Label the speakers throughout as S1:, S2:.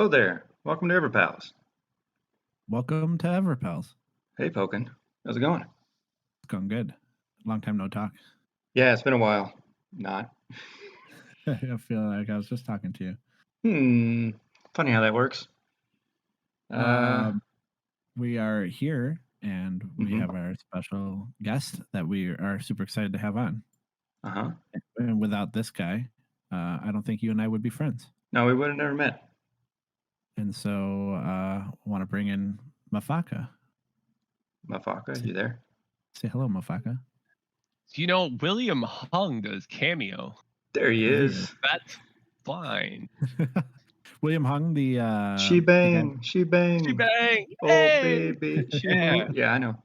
S1: Hello there. Welcome to EverPals.
S2: Welcome to EverPals.
S1: Hey, Pokin. How's it going?
S2: It's going good. Long time no talk.
S1: Yeah, it's been a while. Not.
S2: I feel like I was just talking to you.
S1: Funny how that works.
S2: We are here, and we
S1: Mhm.
S2: have our special guest that we are super excited to have on.
S1: Uh-huh.
S2: And without this guy, I don't think you and I would be friends.
S1: No, we would have never met.
S2: And so I want to bring in Mafakka.
S1: Mafakka, you there?
S2: Say hello, Mafakka.
S3: You know, William Hung does cameo.
S1: There he
S2: There he
S1: is.
S3: That's fine.
S2: William Hung, the
S1: She bang.
S3: She bang.
S1: Oh,
S3: Hey!
S1: baby.
S3: Yeah.
S1: Yeah, I know.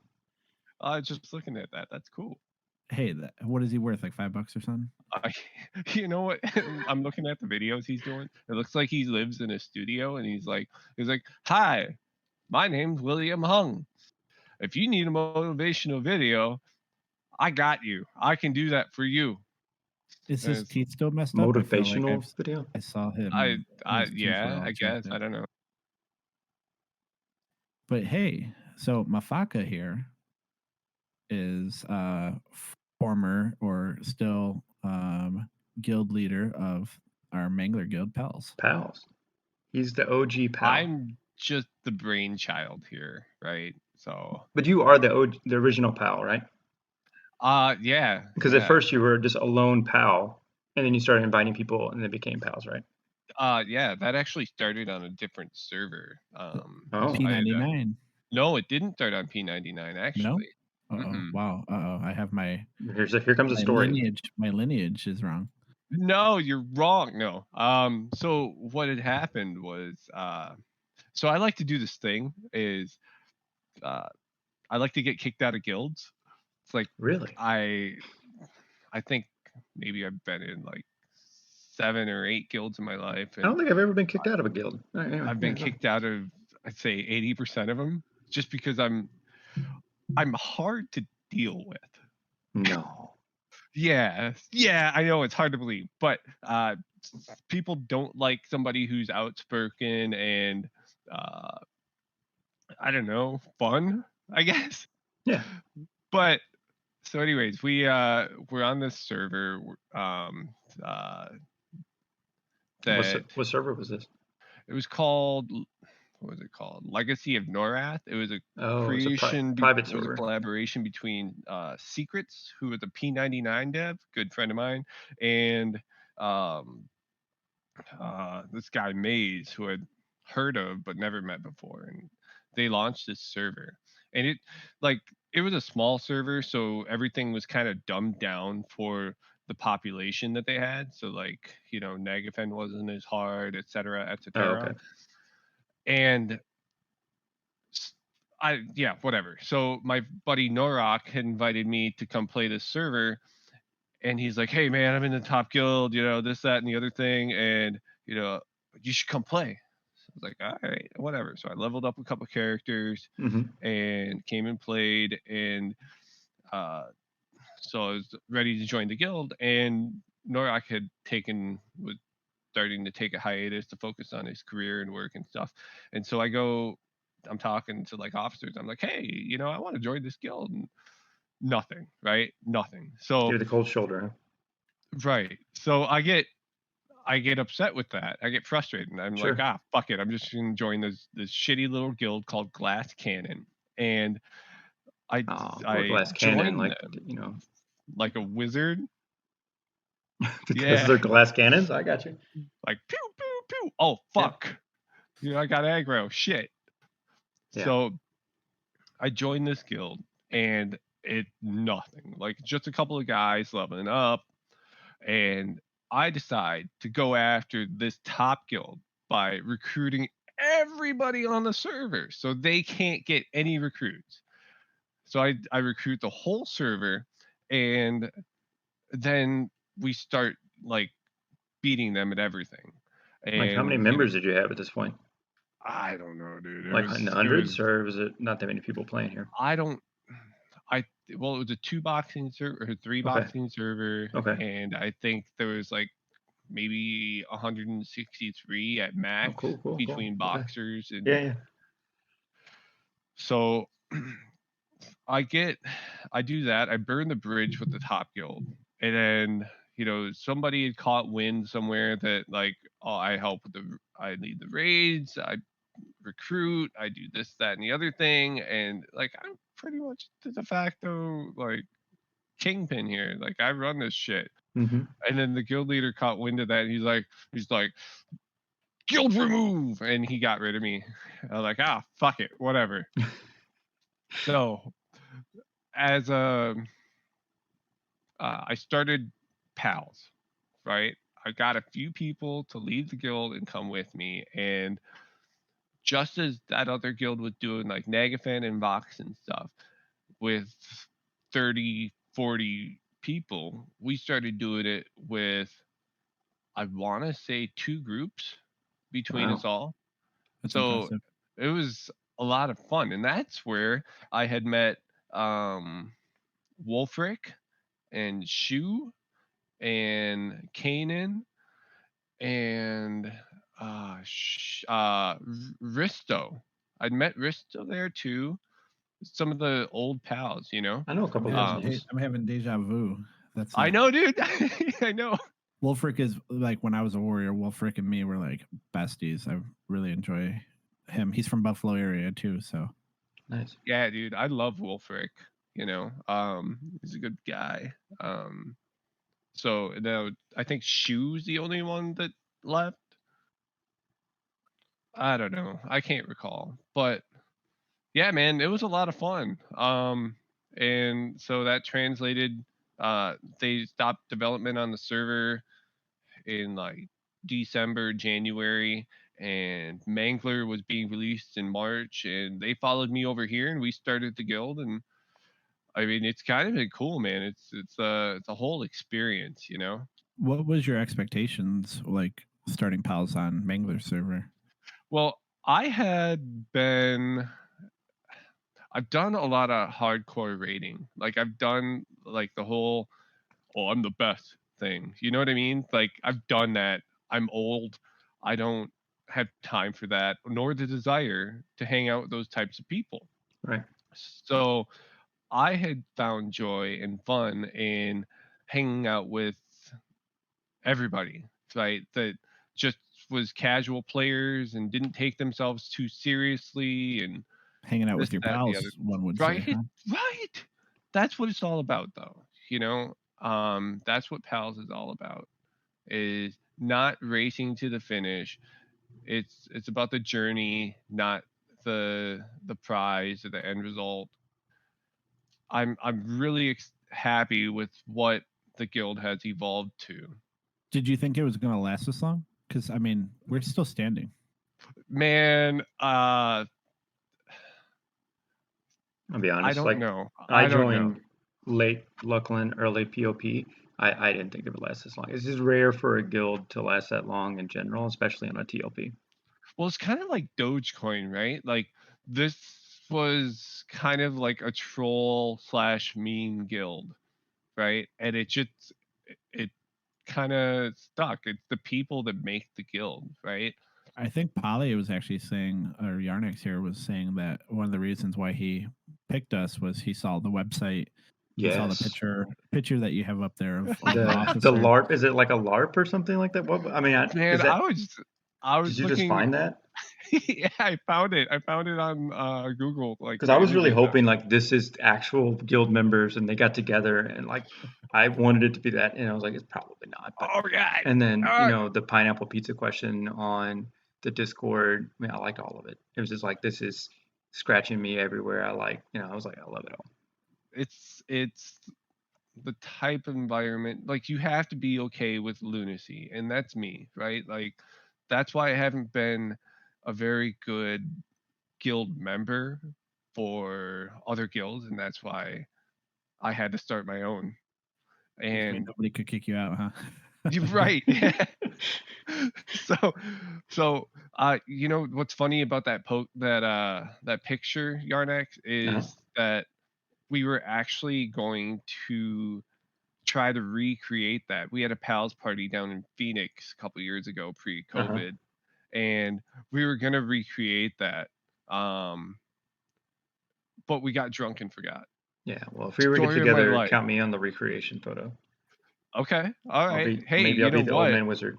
S3: Just looking at that. That's cool.
S2: Hey, what is he worth? Like $5 or something?
S3: You know what? I'm looking at the videos he's doing. It looks like he lives in a studio, and he's like, "Hi, my name's William Hung. If you need a motivational video, I got you. I can do that for you."
S2: Is his teeth still messed up?
S1: Motivational video?
S2: I saw him.
S3: Yeah, I guess. I don't know.
S2: But hey, so Mafakka here is former or still guild leader of our Mangler Guild, Pals.
S1: He's the OG pal.
S3: I'm just the brainchild here, right? So.
S1: But you are the original pal, right?
S3: Yeah.
S1: Because at first you were just a lone pal, and then you started inviting people, and they became pals, right?
S3: Yeah, that actually started on a different server.
S2: P99.
S3: No, it didn't start on P99 actually.
S2: No? Wow. I have my
S1: here comes a story.
S2: My lineage is wrong.
S3: No, you're wrong. No. So what had happened was so I like to do this thing is I like to get kicked out of guilds. It's like
S1: really
S3: I think maybe I've been in like 7 or 8 guilds in my life.
S1: And I don't think I've ever been kicked out of a guild. Anyway,
S3: I've been kicked out of, I'd say 80% of them, just because I'm hard to deal with.
S1: No.
S3: Yeah, I know it's hard to believe, but people don't like somebody who's outspoken and I don't know, fun, I guess.
S1: Yeah.
S3: But so anyways, we're on this server
S1: what server was this?
S3: It was called, what was it called? Legacy of Norath. It was a creation,
S1: private
S3: server. It was a collaboration between Secrets, who was a P99 dev, good friend of mine, and this guy Maze, who I'd heard of but never met before, and they launched this server, and it was a small server, so everything was kind of dumbed down for the population that they had. So Negafen wasn't as hard, etc., etc.
S1: Oh, okay.
S3: And whatever. So my buddy Norak had invited me to come play this server, and he's like, "Hey man, I'm in the top guild, this, that, and the other thing, and you should come play." So I was like, "All right, whatever." So I leveled up a couple characters and came and played, and so I was ready to join the guild, and Norak was starting to take a hiatus to focus on his career and work and stuff. And so I'm talking to officers. I'm like, "Hey, I want to join this guild." And nothing, right? Nothing. So
S1: give the cold shoulder.
S3: Right. So I get upset with that. I get frustrated, and I'm like, fuck it. I'm just gonna join this shitty little guild called Glass Cannon. And I
S1: Glass
S3: joined
S1: Cannon,
S3: like a wizard.
S1: Because they're glass cannons. I got you.
S3: Like pew pew pew. Oh fuck. I got aggro. Shit. Yeah. So I joined this guild, and nothing. Like just a couple of guys leveling up, and I decide to go after this top guild by recruiting everybody on the server, so they can't get any recruits. So I recruit the whole server, and then we start beating them at everything. And
S1: how many members did you have at this point?
S3: I don't know, dude.
S1: In the hundreds, or was it not that many people playing here?
S3: It was a 2-boxing server or 3-boxing server.
S1: Okay.
S3: And I think there was maybe 163 at max
S1: cool.
S3: between
S1: Okay.
S3: boxers and
S1: Yeah.
S3: so I do that. I burn the bridge with the top guild, and then somebody had caught wind somewhere that like, oh, I lead the raids, I recruit, I do this, that, and the other thing, and like I'm pretty much de facto like kingpin here. Like I run this shit.
S1: Mm-hmm.
S3: And then the guild leader caught wind of that, and he's like, guild remove, and he got rid of me. I was like, fuck it, whatever. So as I started pals, right? I got a few people to leave the guild and come with me, and just as that other guild was doing like Nagafan and Vox and stuff with 30, 40 people, we started doing it with, I want to say, 2 groups between us all.
S2: That's
S3: So
S2: impressive.
S3: it was a lot of fun, and that's where I had met Wolfric and Shu and Kanan and Risto. I'd met Risto there too. Some of the old pals,
S1: I know a couple
S2: I'm
S1: of those names.
S2: having deja vu. That's
S3: I know, dude. I know.
S2: Wolfric is like, when I was a warrior, Wolfric and me were like besties. I really enjoy him. He's from Buffalo area too, so
S1: Nice.
S3: Yeah, dude. I love Wolfric. He's a good guy. So now I think Shu's the only one that left. I don't know. I can't recall. But yeah, man, it was a lot of fun. And so that translated, they stopped development on the server in like December, January, and Mangler was being released in March, and they followed me over here and we started the guild. And I mean, it's kind of been cool, man. It's a whole experience,
S2: What was your expectations like starting pals on Mangler server?
S3: Well, I've done a lot of hardcore raiding. Like I've done like the whole, oh, I'm the best thing. You know what I mean? Like I've done that. I'm old. I don't have time for that, nor the desire to hang out with those types of people.
S1: Right.
S3: So I had found joy and fun in hanging out with everybody, right? That just was casual players and didn't take themselves too seriously and
S2: Hanging out
S3: this,
S2: with your
S3: that, and the
S2: pals,
S3: other.
S2: one would
S3: Right,
S2: say. Huh?
S3: right. That's what it's all about, though. That's what pals is all about. Is not racing to the finish. It's about the journey, not the prize or the end result. I'm really happy with what the guild has evolved to.
S2: Did you think it was going to last this long? Because I mean, we're still standing.
S3: Man,
S1: I'll be honest.
S3: I don't know.
S1: I
S3: don't know.
S1: joined late Luckland, early POP. I didn't think it would last this long. It's just rare for a guild to last that long in general, especially on a TLP.
S3: Well, it's kind of like Dogecoin, right? Like this was kind of like a troll / meme guild, right? And it kind of stuck. It's the people that make the guild, right?
S2: I think Polly was actually saying, or Yarnex here was saying, that one of the reasons why he picked us was he saw the website. He saw the picture that you have up there of
S1: the LARP. Is it like a LARP or something like that? What I mean,
S3: Man, I was
S1: did you
S3: looking,
S1: just find that?
S3: Yeah, I found it. I found it on Google. Like,
S1: Because I was really hoping like this is actual guild members and they got together and like I wanted it to be that, and I was like, it's probably not. But,
S3: oh god.
S1: and then the pineapple pizza question on the Discord. I mean, I liked all of it. It was just like, this is scratching me everywhere. I was like, I love it all.
S3: It's the type of environment, like you have to be okay with lunacy, and that's me, right? Like that's why I haven't been a very good guild member for other guilds, and that's why I had to start my own. And
S2: nobody could kick you out, huh?
S3: You're right. So what's funny about that picture, Yarnex, is that we were actually going to try to recreate that. We had a pals party down in Phoenix a couple years ago, pre-COVID, and we were gonna recreate that. But we got drunk and forgot.
S1: Yeah, well, if we ever get
S3: Story of my
S1: together,
S3: life.
S1: count me on the recreation photo.
S3: Okay, all right. Hey,
S1: maybe I'll be the old man wizard.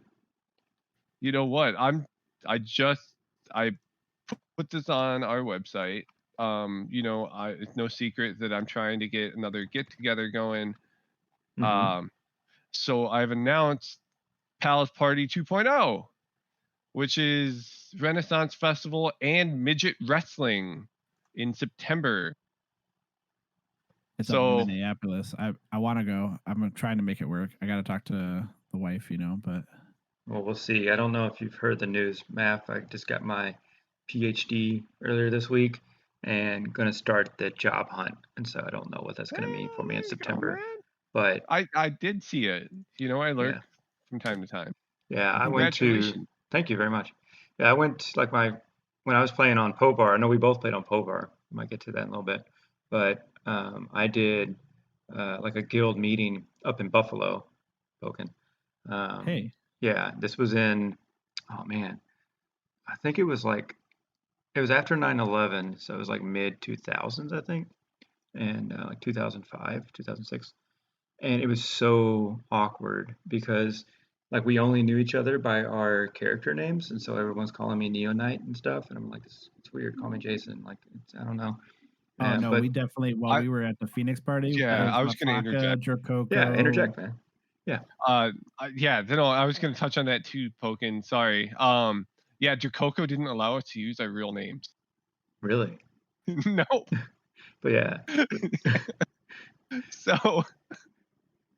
S3: You know what? I put this on our website. You know, it's no secret that I'm trying to get another get together going. So I've announced Palace Party 2.0, which is Renaissance Festival and Midget Wrestling in September.
S2: It's up in Minneapolis. I want to go. I'm trying to make it work. I got to talk to the wife, you know, but.
S1: Well, we'll see. I don't know if you've heard the news, Maf. I just got my PhD earlier this week and going to start the job hunt. And so I don't know what that's going to mean for me in September. But
S3: I did see it. You know, I lurk from time to time.
S1: Yeah, I went to. Thank you very much. Yeah, I went like when I was playing on Povar. I know we both played on Povar. I might get to that in a little bit, but I did like a guild meeting up in Buffalo, Boken.
S2: Hey.
S1: Yeah, this was in. Oh man, I think it was after 9/11, so it was like mid 2000s, I think, and like 2005, 2006, and it was so awkward because like we only knew each other by our character names, and so everyone's calling me Neonite and stuff, and I'm like, it's weird. Call me Jason. Like, I don't know.
S2: Oh no, we definitely we were at the Phoenix party.
S3: Yeah, I was going to interject.
S2: Jerkoko.
S1: Yeah, interject, man. Yeah.
S3: Yeah. No, I was going to touch on that too, Poken. Sorry. Yeah, Jerkoko didn't allow us to use our real names.
S1: Really?
S3: No.
S1: But yeah.
S3: So.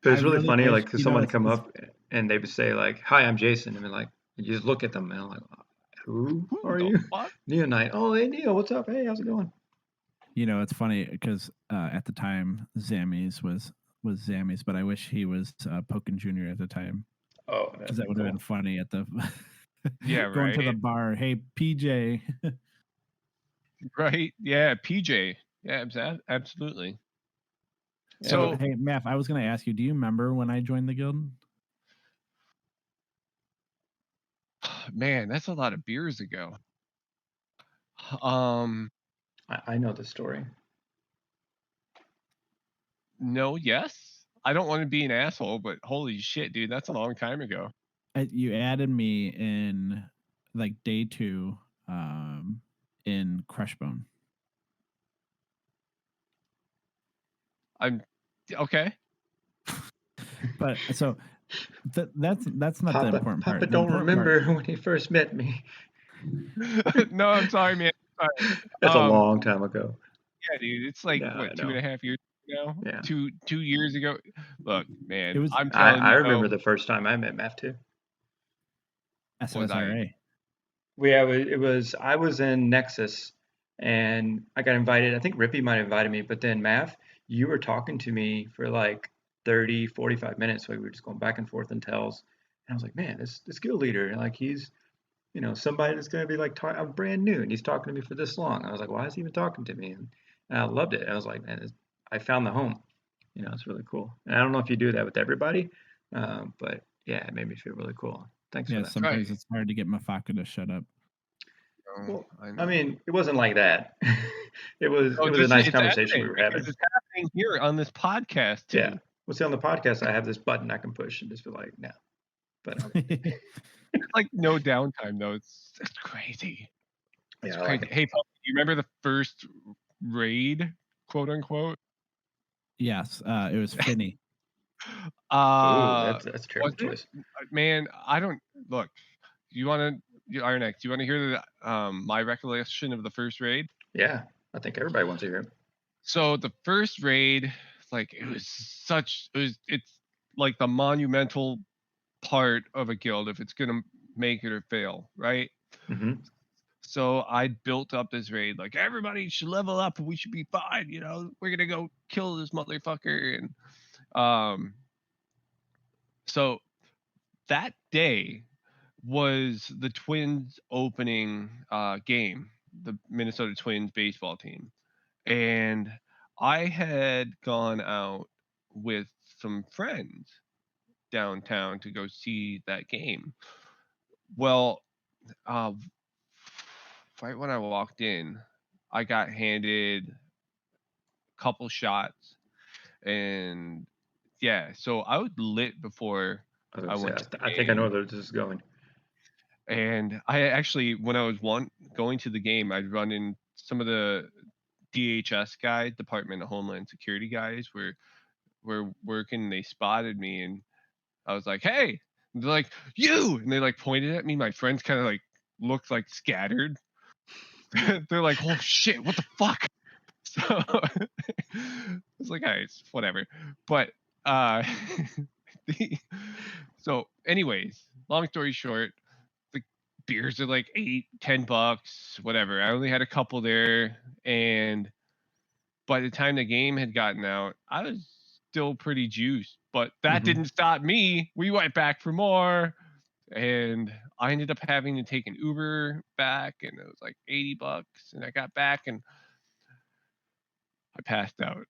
S1: But it's really funny, like, because someone come up and they would say like, "Hi, I'm Jason," and like, you just look at them and I'm like, "Who are you?" Neonite. Oh, hey Neo, what's up? Hey, how's it going?
S2: You know, it's funny because at the time Zammies was Zammies, but I wish he was Poken Jr. at the time.
S1: Oh,
S2: because that would have been funny at the
S3: going
S2: to the bar. Hey, PJ.
S3: Right? Yeah, PJ. Yeah, absolutely.
S2: So hey, Matt, I was going to ask you, do you remember when I joined the guild?
S3: Man, that's a lot of beers ago.
S1: I know the story.
S3: No, yes. I don't want to be an asshole, but holy shit, dude, that's a long time ago.
S2: You added me in like day 2 in Crushbone.
S3: I'm okay.
S2: But so that's not
S1: Papa,
S2: the important part.
S1: Papa don't remember when he first met me.
S3: No, I'm sorry, man.
S1: That's a long time ago.
S3: Yeah, dude. It's like what, 2.5 years ago?
S1: Yeah.
S3: 2 years ago. Look, man, I'm telling
S1: I
S3: you.
S1: remember the first time I met Matt too.
S2: SSRA.
S1: I was in Nexus and I got invited. I think Rippy might have invited me, but then Mav, you were talking to me for like 30, 45 minutes. So we were just going back and forth in tells. And I was like, man, this guild leader, like he's, you know, somebody that's going to be like, I'm brand new and he's talking to me for this long. I was like, why is he even talking to me? And I loved it. I was like, man, I found the home. You know, it's really cool. And I don't know if you do that with everybody, but yeah, it made me feel really cool. Thanks for that.
S2: Sometimes it's hard to get Mafakka to shut up.
S1: Well, I mean, it wasn't like that. it was a nice conversation we were having.
S3: It's happening here on this podcast too.
S1: Yeah. Well, see, on the podcast, I have this button I can push and just be like, no. But
S3: it's like no downtime though. It's crazy. It's crazy. Like hey, Paul, you remember the first raid, quote unquote?
S2: Yes, it was Finney.
S1: That's a terrible choice.
S3: Man, I don't look. You want to Ironex? Do you want to hear my recollection of the first raid?
S1: Yeah, I think everybody wants to hear it.
S3: So the first raid, like it's like the monumental part of a guild if it's gonna make it or fail, right?
S1: Mm-hmm.
S3: So I built up this raid like everybody should level up and we should be fine. You know, we're gonna go kill this motherfucker and so that day was the Twins opening game, the Minnesota Twins baseball team. And I had gone out with some friends downtown to go see that game. Well, uh, right when I walked in, I got handed a couple shots, and yeah, so I was lit before I went to the
S1: I think I know
S3: game.
S1: where this is going.
S3: And I actually, when I was going to the game, I'd run in some of the DHS guys, Department of Homeland Security guys, were working. They spotted me, and I was like, "Hey!" And they're like, "You!" And they like pointed at me. My friends kind of like looked like scattered. They're like, "Oh shit! What the fuck?" So I was like, "All right, whatever." But uh, so, anyways, long story short, the beers are like $8-10, whatever. I only had a couple there, and by the time the game had gotten out, I was still pretty juiced. But that didn't stop me. We went back for more, and I ended up having to take an Uber back, and it was like $80. And I got back, and I passed out.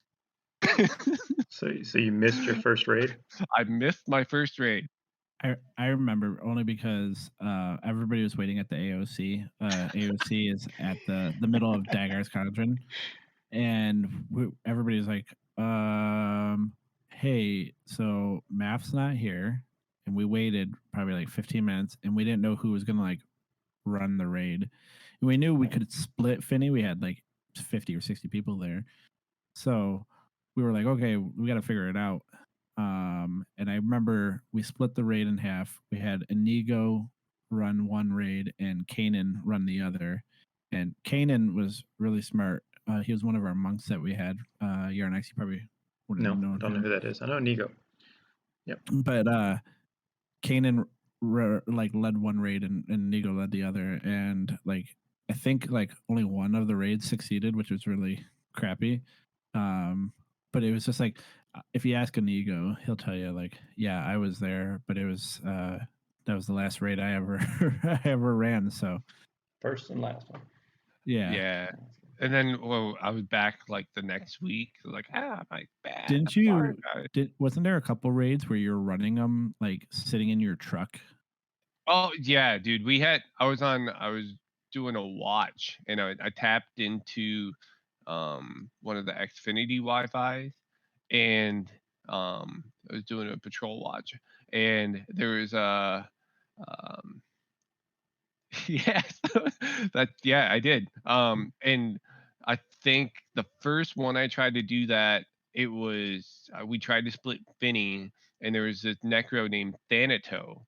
S1: So you missed your first raid?
S3: I missed my first raid.
S2: I remember only because everybody was waiting at the AOC. AOC is at the middle of Dagar's Cauldron, and everybody was like, "Hey, so Math's not here," and we waited probably like 15 minutes, and we didn't know who was gonna like run the raid. And we knew we could split Finney. We had like 50 or 60 people there, so we were like, "Okay, we got to figure it out." And I remember we split the raid in half. We had Inigo run one raid and Kanan run the other. And Kanan was really smart. He was one of our monks that we had. Yarnex, you probably wouldn't
S1: No,
S2: have known
S1: don't know
S2: him.
S1: who that is. I know Inigo. Yep.
S2: But Kanan like led one raid and Inigo led the other. And like I think like only one of the raids succeeded, which was really crappy. But it was just like if you ask Inigo, he'll tell you like, yeah, I was there, but it was that was the last raid I ever I ever ran. So
S1: First and last one.
S3: Yeah. And then I was back like the next week. Like, my bad.
S2: Didn't you? Wasn't there a couple raids where you're running them like sitting in your truck?
S3: Oh yeah, dude. I was doing a watch, and I tapped into one of the Xfinity Wi-Fi's, and I was doing a patrol watch, and there was yes, I did. And I think the first one I tried to do that, it was we tried to split Finney, and there was this necro named Thanato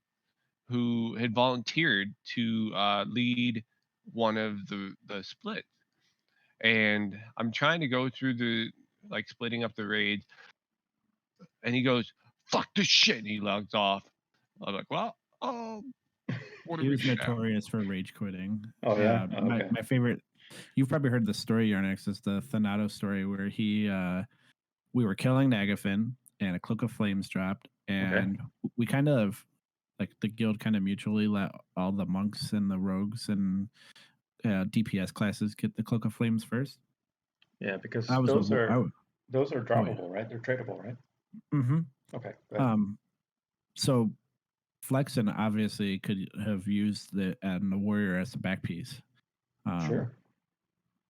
S3: who had volunteered to lead one of the splits. And I'm trying to go through the like splitting up the raids, and he goes, "Fuck this shit," and he logs off. I was like, "Well, what
S2: He was notorious for rage quitting.
S1: Oh yeah.
S2: Okay. My favorite. You've probably heard the story, Yarnex, is the Thanato story where we were killing Nagafin and a cloak of flames dropped, and we kind of like the guild kind of mutually let all the monks and the rogues and DPS classes get the cloak of flames first.
S1: Yeah, because those are droppable, right? They're tradable, right?
S2: Mm-hmm.
S1: Okay.
S2: So Flexen obviously could have used the warrior as the back piece.
S1: Sure.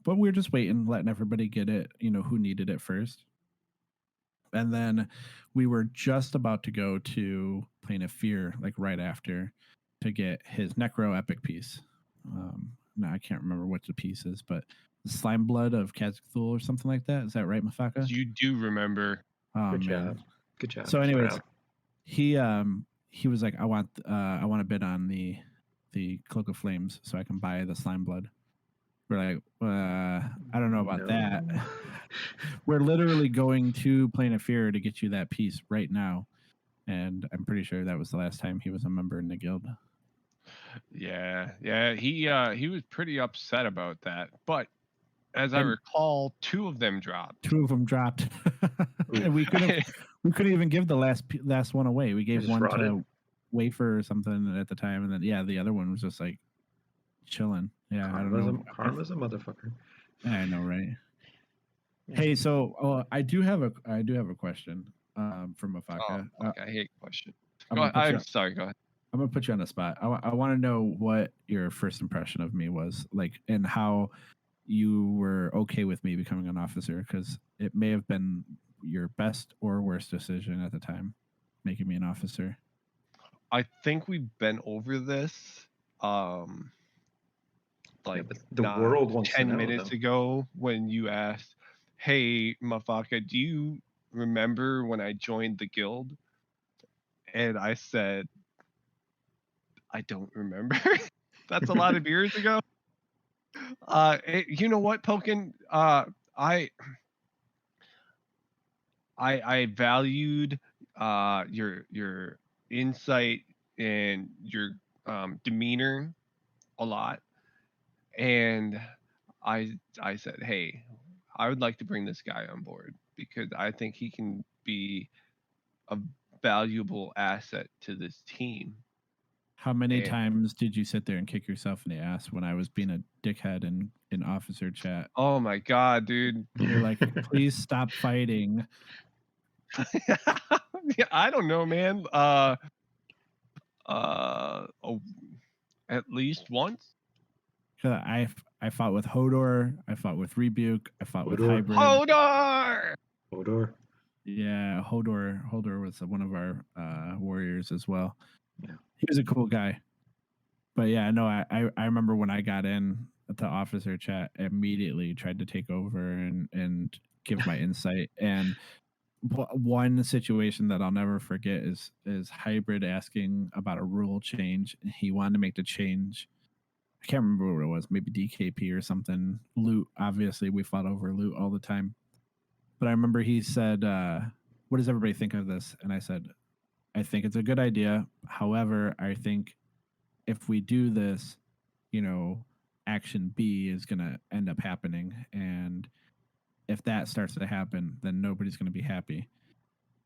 S2: But we were just waiting, letting everybody get it, who needed it first. And then we were just about to go to Plane of Fear, like right after, to get his Necro epic piece. Now I can't remember what the piece is, but the Slime Blood of Kazakthul or something like that. Is that right, Mafakka?
S3: You do remember.
S2: Oh,
S1: Good
S2: man.
S1: job. Good job.
S2: So anyways, he was like, I want to bid on the Cloak of Flames so I can buy the Slime Blood. We're like, I don't know about that. We're literally going to Plane of Fear to get you that piece right now. And I'm pretty sure that was the last time he was a member in the guild.
S3: Yeah. He was pretty upset about that. But as I recall, two of them dropped.
S2: And we couldn't even give the last one away. We gave one to Wafer or something at the time, and then the other one was just like chilling. Yeah, I don't know.
S1: Karma's a motherfucker.
S2: I know, right? Yeah. Hey, so I do have a question. from
S3: Oh,
S2: Mafakka.
S3: fuck, I hate question.
S2: I'm
S3: Go
S2: gonna
S3: ahead.
S2: put you.
S3: I'm sorry. Go ahead.
S2: I'm gonna put you on the spot. I want to know what your first impression of me was like, and how you were okay with me becoming an officer, because it may have been your best or worst decision at the time, making me an officer.
S3: I think we've been over this.
S1: Yeah,
S3: Like
S1: but the
S3: not
S1: world wants to
S3: 10
S1: know
S3: minutes
S1: though.
S3: ago when you asked, "Hey, Mafaka, do you remember when I joined the guild?" And I said, "I don't remember." That's a lot of years ago. You know what, Pokin? I I valued your insight and your demeanor a lot, and I said, "Hey, I would like to bring this guy on board because I think he can be a valuable asset to this team."
S2: How many
S3: And
S2: times did you sit there and kick yourself in the ass when I was being a dickhead in officer chat?
S3: oh my god, dude.
S2: You're like, please stop fighting.
S3: Yeah, I don't know, man. Oh, at least once.
S2: I fought with Hodor, I fought with Rebuke, I fought with
S1: Hodor.
S2: Hybrid.
S3: Hodor!
S1: Hodor.
S2: Yeah, Hodor was one of our warriors as well.
S1: Yeah.
S2: He was a cool guy. But yeah, no, I remember when I got in the officer chat, immediately tried to take over and give my insight. And one situation that I'll never forget is Hybrid asking about a rule change. He wanted to make the change. I can't remember what it was, maybe DKP or something. Loot, obviously, we fought over loot all the time. But I remember he said, "What does everybody think of this?" And I said, "I think it's a good idea. However, I think if we do this, you know, action B is going to end up happening. And if that starts to happen, then nobody's going to be happy."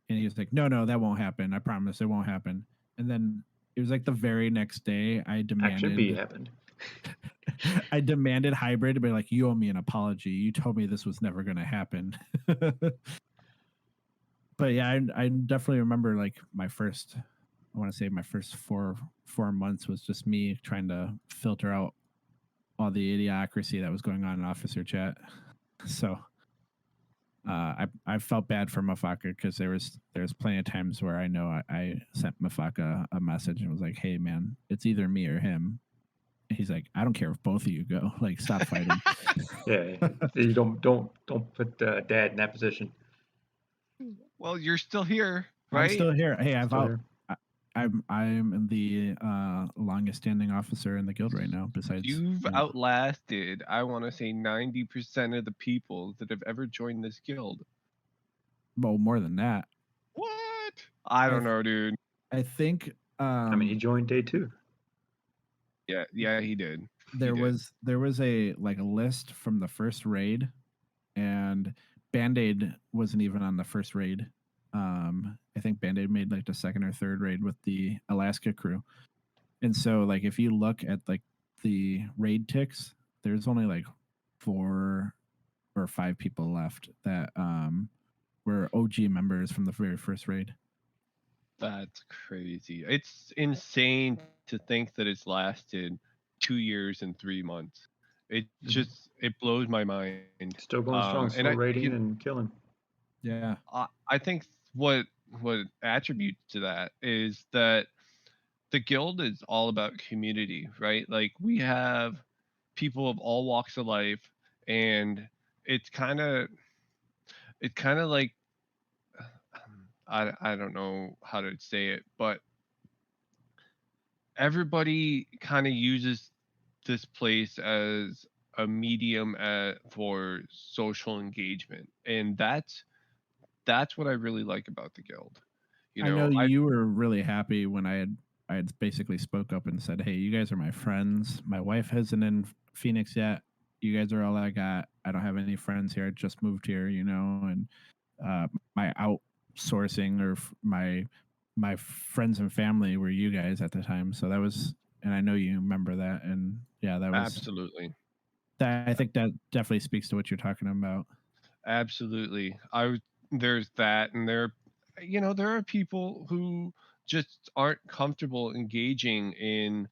S2: And he was like, "No, that won't happen. I promise it won't happen." And then it was like the very next day,
S1: Action B happened.
S2: I demanded Hybrid to be like, "You owe me an apology. You told me this was never going to happen." But yeah, I definitely remember like I want to say my first four months was just me trying to filter out all the idiocracy that was going on in officer chat. So I felt bad for Mafakka because there's plenty of times where I know I sent Mafakka a message and was like, "Hey man, it's either me or him." And he's like, "I don't care if both of you go. Like, stop fighting."
S1: Yeah. You don't put dad in that position.
S3: Well, you're still here,
S2: I'm
S3: right?
S2: still here. Hey,
S1: Still here.
S2: I'm the longest standing officer in the guild right now. Besides,
S3: You've outlasted, I want to say, 90% of the people that have ever joined this guild.
S2: well, more than that.
S3: What? I don't know, dude.
S2: I think.
S1: I mean, he joined day 2.
S3: Yeah, he did.
S2: There was a like a list from the first raid, and Band-Aid wasn't even on the first raid. I think Band-Aid made like the second or third raid with the Alaska crew. And so like if you look at like the raid ticks, there's only like 4 or 5 people left that were OG members from the very first raid.
S3: That's crazy. It's insane to think that it's lasted 2 years and 3 months. It just it blows my mind.
S1: Still going strong,
S3: And
S1: still raiding and killing.
S2: Yeah.
S3: I think what attributes to that is that the guild is all about community, right? Like we have people of all walks of life, and it's kind of like I don't know how to say it, but everybody kind of uses this place as a medium for social engagement, and that's what I really like about the guild. You
S2: I know
S3: know,
S2: you were really happy when I had basically spoke up and said, "Hey, you guys are my friends. My wife hasn't in Phoenix yet. You guys are all I got. I don't have any friends here. I just moved here, you know, and my outsourcing or my friends and family were you guys at the time. So that was, and I know you remember that, and yeah, that was
S3: absolutely,
S2: that. I think that definitely speaks to what you're talking about.
S3: absolutely. There's that, and there are people who just aren't comfortable engaging in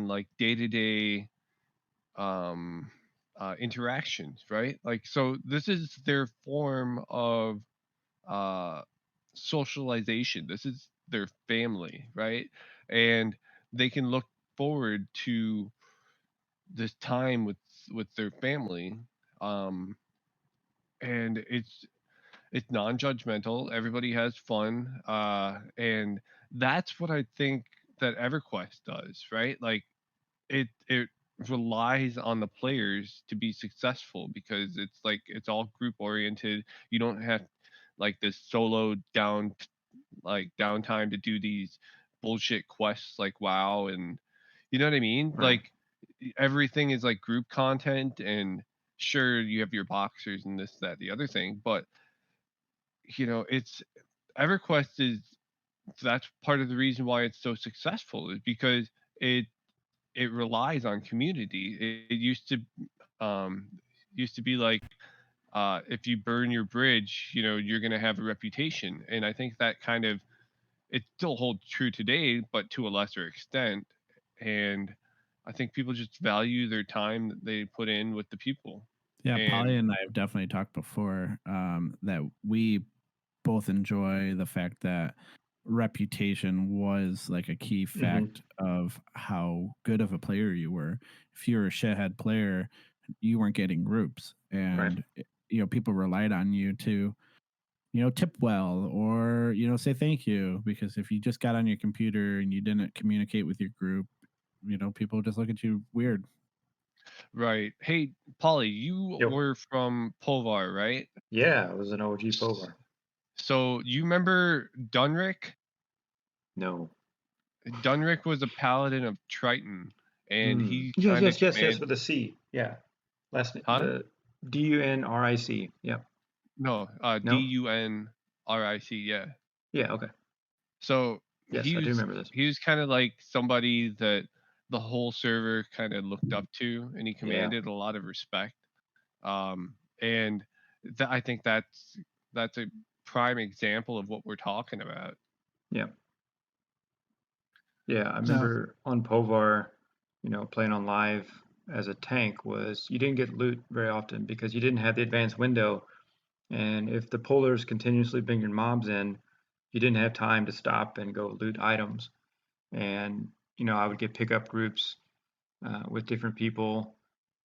S3: like day-to-day um interactions, right? Like, so this is their form of uh socialization. This is their family, right? And they can look forward to this time with their family. um and it's non-judgmental. Everybody has fun, and that's what I think that EverQuest does, right? Like, it relies on the players to be successful because it's like it's all group oriented. You don't have like this solo downtime to do these bullshit quests like WoW, and you know what I mean?
S1: Right.
S3: Like, everything is like group content, and sure, you have your boxers and this, that, the other thing, but it's EverQuest is that's part of the reason why it's so successful, is because it it relies on community. It um used to be like, if you burn your bridge, you're going to have a reputation. And I think that kind of it still holds true today, but to a lesser extent. And I think people just value their time that they put in with the people.
S2: Yeah, Polly
S3: And
S2: and I have definitely talked before that we both enjoy the fact that reputation was like a key
S1: Hmm.
S2: fact of how good of a player you were. If you were a shithead player, you weren't getting groups,
S1: Right.
S2: and people relied on you to tip well, or say thank you, because if you just got on your computer and you didn't communicate with your group, people just look at you weird.
S3: right. Hey, Polly, you
S1: Yo.
S3: were from Povar, right?
S1: Yeah, it was an OG Povar.
S3: So you remember Dunrick?
S1: No.
S3: Dunrick was a paladin of Triton, and
S1: Mm.
S3: he
S1: Yes,
S3: kind of
S1: yes, yes, yes,
S3: command,
S1: with a C. Yeah. Last name,
S3: huh?
S1: the Dunric. Yeah.
S3: No,
S1: No?
S3: Dunric. Yeah.
S1: Yeah, okay.
S3: So
S1: Yes,
S3: he
S1: I do
S3: was
S1: remember this.
S3: he was kind of like somebody that the whole server kind of looked up to, and he
S1: Yeah.
S3: commanded a lot of respect. And I think that's a prime example of what we're talking about.
S1: Yeah. Yeah, I
S2: Now,
S1: remember on Povar, playing on live as a tank was you didn't get loot very often because you didn't have the advanced window. And if the pullers continuously bring your mobs in, you didn't have time to stop and go loot items. And, I would get pickup groups with different people.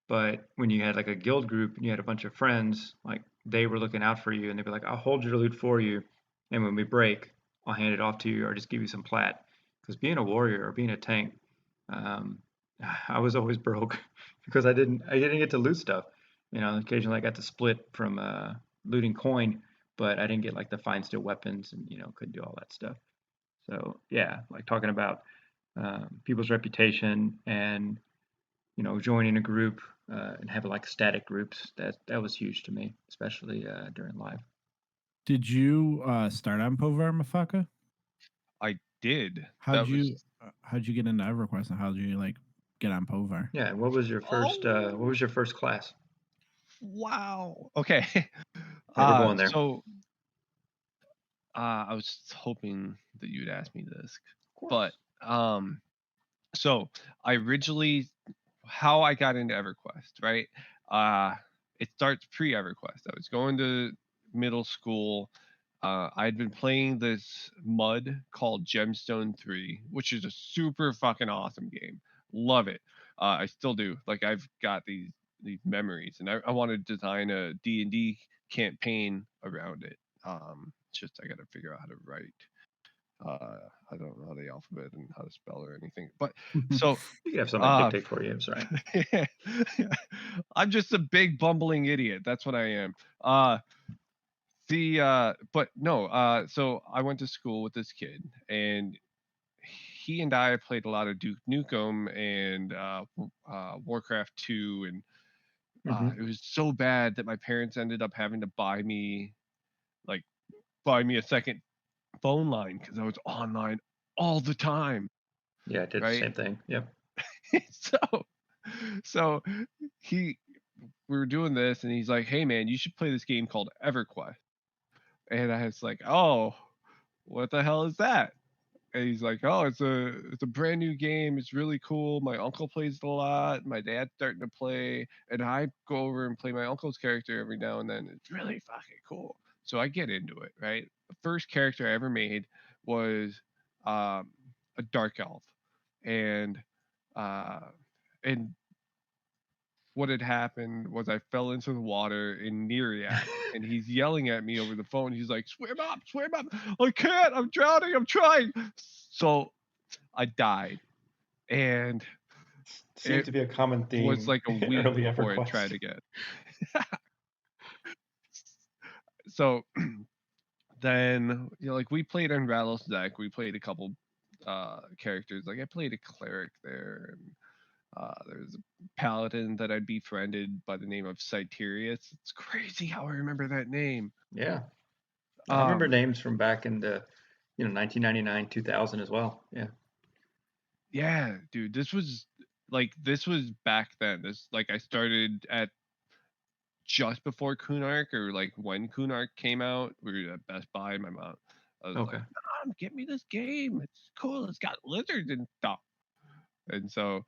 S1: But when you had like a guild group and you had a bunch of friends, like they were looking out for you and they'd be like, I'll hold your loot for you. And when we break, I'll hand it off to you or just give you some plat. Because being a warrior or being a tank, um, I was always broke because I didn't get to loot stuff. Occasionally I got to split from looting coin, but I didn't get like the fine steel weapons and couldn't do all that stuff. So yeah, like talking about people's reputation and joining a group and having like static groups. That was huge to me, especially during live.
S2: did you start on Povar, Mafaka?
S3: I did.
S2: How'd
S3: That
S2: you
S3: was
S2: how'd you get into EverQuest, and how'd you like get on Povar?
S1: Yeah, and what was your first what
S3: oh
S1: was your first class?
S3: wow. Okay.
S1: Yeah, we're going there. Of
S3: So I was hoping that you'd ask me this, but
S1: course.
S3: um so I originally, how I got into EverQuest, right? Uh, it starts pre EverQuest. I was going to middle school. I'd been playing this mud called Gemstone 3, which is a super fucking awesome game. Love it. I still do. Like, I've got these memories, and I want to design a D&D campaign around it. It's just I got to figure out how to write. I don't know the alphabet and how to spell or anything. But so
S1: You could have somebody
S3: uh
S1: dictate for you. It's all right.
S3: I'm just a big bumbling idiot. That's what I am. But no, so I went to school with this kid, and he and I played a lot of Duke Nukem and Warcraft 2, and
S1: Hmm.
S3: it was so bad that my parents ended up having to like buy me a second phone line because I was online all the time,
S1: Yeah, I did the
S3: right?
S1: same thing. Yep.
S3: so so he we were doing this, and he's like, hey man, you should play this game called EverQuest. And I was like, oh, what the hell is that? And he's like, oh, it's a brand new game. It's really cool. My uncle plays it a lot. My dad's starting to play, and I go over and play my uncle's character every now and then. It's really fucking cool. So I get into it, right? The first character I ever made was a dark elf, and uh, and what had happened was I fell into the water in Nereid, and he's yelling at me over the phone. He's like, swim up, swim up. I can't, I'm drowning, I'm trying. So I died. And
S1: Seems
S3: it
S1: to be a common
S3: was
S1: theme
S3: like a
S1: in
S3: week
S1: early
S3: before I tried
S1: EverQuest.
S3: again. So then, like we played on Rattle's deck. We played a couple characters. Like I played a cleric there, and there's a paladin that I befriended by the name of Cyterius. It's crazy how I remember that name.
S1: Yeah. I remember
S3: Um,
S1: names from back in the 1999, 2000 as well. Yeah.
S3: yeah, dude, this was back then. This like I started at just before Kunark or like when Kunark came out. We were at Best Buy. My mom, I was
S1: Okay.
S3: like, Mom, get me this game. It's cool. It's got lizards and stuff. And so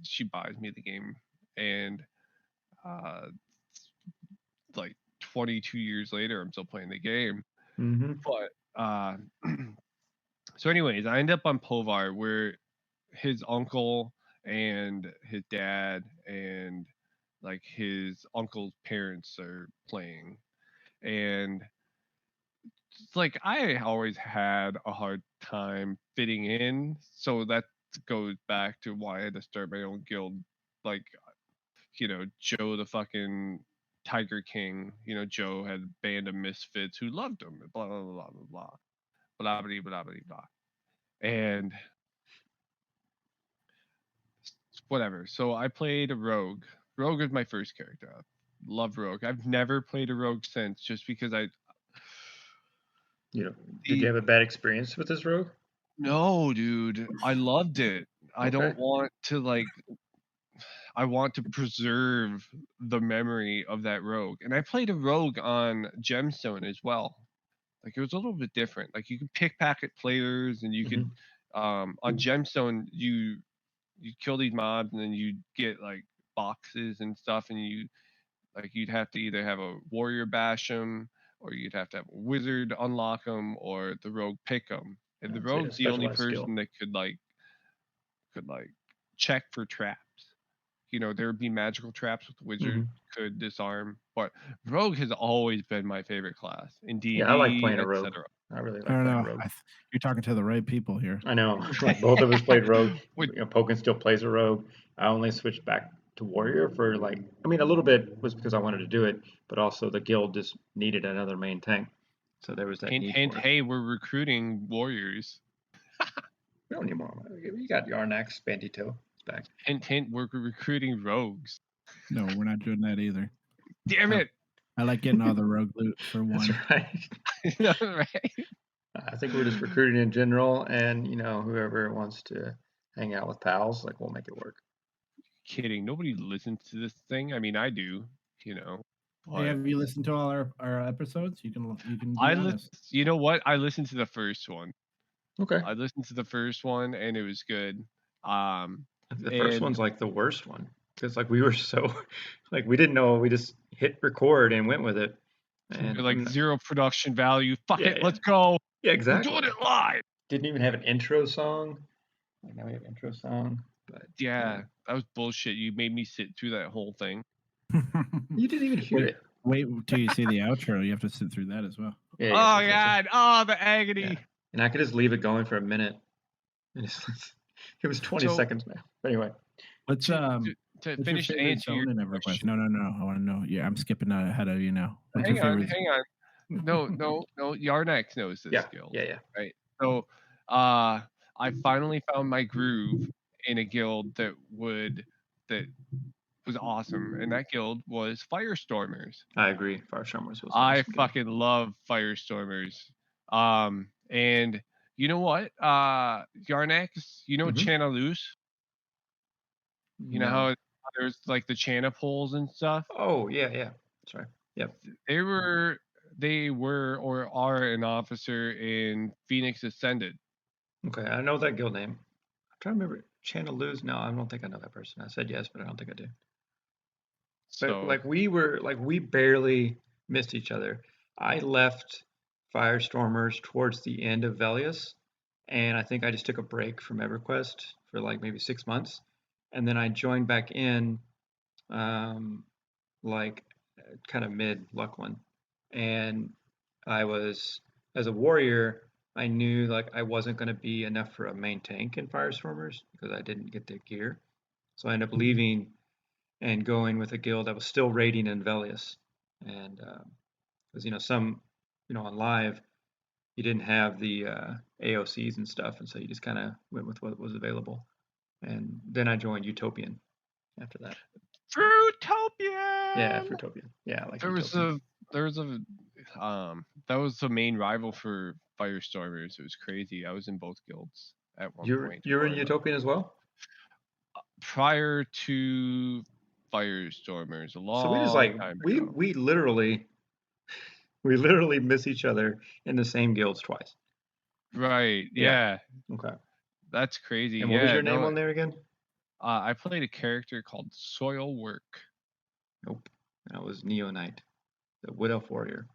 S3: she buys me the game, and uh, like 22 years later, I'm still playing the game.
S1: Mm-hmm.
S3: But so, anyways, I end up on Povar where his uncle and his dad and like his uncle's parents are playing, and it's like I always had a hard time fitting in, so that goes back to why I had to start my own guild. Like, Joe the fucking Tiger King, Joe had a band of misfits who loved him, blah blah blah blah blah blah blah blah blah blah, and whatever. So I played a rogue. Rogue is my first character. I love rogue. I've never played a rogue since, just because
S1: Did you have a bad experience with this rogue?
S3: no, dude, I loved it. I
S1: Okay.
S3: don't want to I want to preserve the memory of that rogue. And I played a rogue on Gemstone as well. Like it was a little bit different. Like you could pickpocket players, and you could on Gemstone you kill these mobs, and then you get like boxes and stuff, and you'd have to either have a warrior bash them, or you'd have to have a wizard unlock them, or the rogue pick them. And the
S1: So you had a
S3: rogue's the only
S1: specialized skill.
S3: person that could check for traps. There would be magical traps with the wizard could disarm, but rogue has always been my favorite class in D&D,
S1: Yeah, I like playing a rogue.
S3: etc.
S1: I really
S2: I
S1: like
S2: don't
S1: playing
S2: know.
S1: rogue.
S2: You're talking to the right people here.
S1: I know. Like both of us played rogue.
S3: Would-
S1: Pokin still plays a rogue. I only switched back to warrior for a little bit was because I wanted to do it, but also the guild just needed another main tank. So there was that
S3: hint,
S1: need
S3: hint,
S1: for it.
S3: hey, we're recruiting warriors.
S1: We don't need more. You got Yarnax, Bandito. It's back.
S3: Hint, hint, we're recruiting rogues.
S2: No, we're not doing that either.
S3: Damn it!
S2: I like getting all the rogue loot for one.
S1: That's right.
S3: Right?
S1: I think we're just recruiting in general, and whoever wants to hang out with pals, like we'll make it work.
S3: Kidding. Nobody listens to this thing. I mean, I do.
S2: Hey, have you listened to all our episodes? You can be honest.
S3: You know what? I listened to the first one.
S1: Okay.
S3: I listened to the first one, and it was good.
S1: The first one's like the worst one because we were so we didn't know, we just hit record and went with it, and
S3: like zero production value. Fuck it, let's go.
S1: Yeah, exactly.
S3: We're doing it live.
S1: Didn't even have an intro song. Now we have intro song, but
S3: yeah, that was bullshit. You made me sit through that whole thing.
S1: You didn't even hear it.
S2: Wait till you see the outro. You have to sit through that as well.
S1: Yeah,
S3: oh God! Oh, the agony.
S1: Yeah. And I could just leave it going for a minute. It was 20 seconds now. But anyway,
S2: let's
S3: to finish the answer your
S2: question. No. I want to know. Yeah, I'm skipping ahead of you now.
S3: Hang on. No. Yarnax knows this skill.
S1: Yeah.
S3: Right. So, I finally found my groove in a guild that was awesome, and that guild was Firestormers.
S1: I agree. Firestormers was awesome.
S3: I fucking love Firestormers. And you know what? Yarnax, Chana Loose? You know how there's like the Chana poles and stuff?
S1: Oh, yeah. That's right. Yep.
S3: They were They were or are an officer in Phoenix Ascended.
S1: Okay, I know that guild name. I'm trying to remember. Channel Lose? No, I don't think I know that person. I said yes, but I don't think I do. But
S3: So
S1: like we barely missed each other. I left Firestormers towards the end of Velius, and I think I just took a break from EverQuest for like maybe 6 months, and then I joined back in, um, like kind of mid Luck1, and I was as a warrior. I knew like I wasn't going to be enough for a main tank in Firestormers because I didn't get the gear, so I ended up leaving and going with a guild that was still raiding in Velius. And because on live you didn't have the AOCs and stuff, and so you just kind of went with what was available. And then I joined Utopian after that.
S3: Fruitopia.
S1: Yeah, Fruitopian. Yeah, like
S3: There was
S1: Utopian.
S3: that was the main rival for Firestormers. It was crazy. I was in both guilds at one point.
S1: You're in Utopian as well.
S3: Prior to Firestormers, a
S1: So we just
S3: long time ago.
S1: we literally miss each other in the same guilds twice.
S3: Right.
S1: Yeah.
S3: Yeah.
S1: Okay.
S3: That's crazy.
S1: And what was your name on there again?
S3: I played a character called Soil Work.
S1: Nope. That was Neo Knight, the Wood Elf Warrior.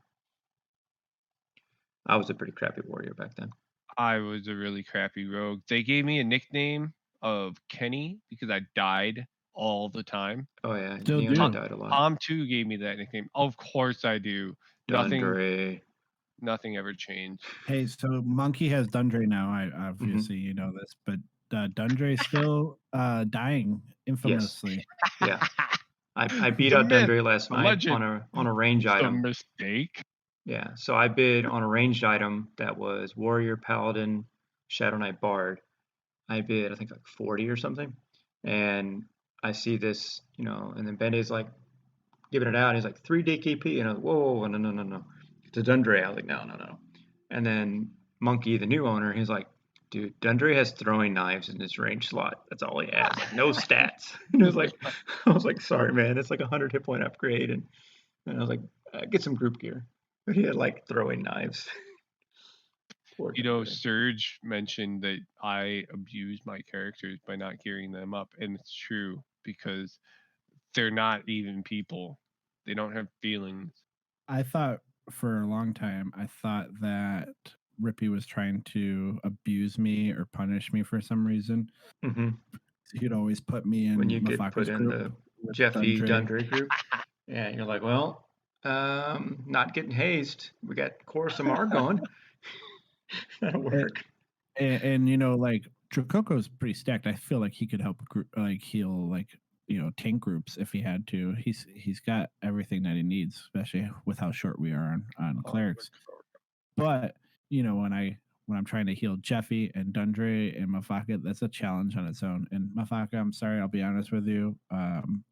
S1: I was a pretty crappy warrior back then.
S3: I was a really crappy rogue. They gave me a nickname of Kenny because I died all the time.
S1: Oh yeah,
S2: Still
S1: Neo
S2: do.
S1: Knight died a lot.
S3: Tom too gave me that nickname. Of course I do.
S1: Dundre.
S3: Nothing ever changed.
S2: Hey, so Monkey has Dundre now. I obviously you know this, but Dundre's still dying infamously.
S1: Yeah. I beat
S3: The
S1: out
S3: myth,
S1: Dundre last
S3: the
S1: night
S3: legend,
S1: on a range
S3: It's a
S1: item.
S3: mistake.
S1: Yeah, so I bid on a ranged item that was Warrior, Paladin, Shadow Knight, Bard. I bid, I think, like 40 or something. And I see this, and then Bandit's like giving it out. He's like 3 DKP. And I was like, whoa, no. To Dundre, I was like, no. And then Monkey, the new owner, he's like, dude, Dundre has throwing knives in his range slot. That's all he has. Like, no stats. And I was like, sorry, man. It's like a 100 hit point upgrade. And I was like, get some group gear. But he had like throwing knives. Poor Dundre.
S3: Surge mentioned that I abuse my characters by not gearing them up, and it's true because they're not even people. They don't have feelings.
S2: I thought for a long time, that Rippy was trying to abuse me or punish me for some reason.
S1: Mm-hmm.
S2: He'd always put me in
S1: When you get
S2: Mafakka's
S1: put in
S2: group
S1: the
S2: with
S1: Jeffy Dundre group. Yeah, you're like, well, not getting hazed. We got Chorus Amar going. That'll work.
S2: And like Dracoco's pretty stacked. I feel like he could help heal tank groups if he had to. He's got everything that he needs, especially with how short we are on clerics. But when I'm trying to heal Jeffy and Dundre and Mafakka, that's a challenge on its own. And Mafakka, I'm sorry, I'll be honest with you.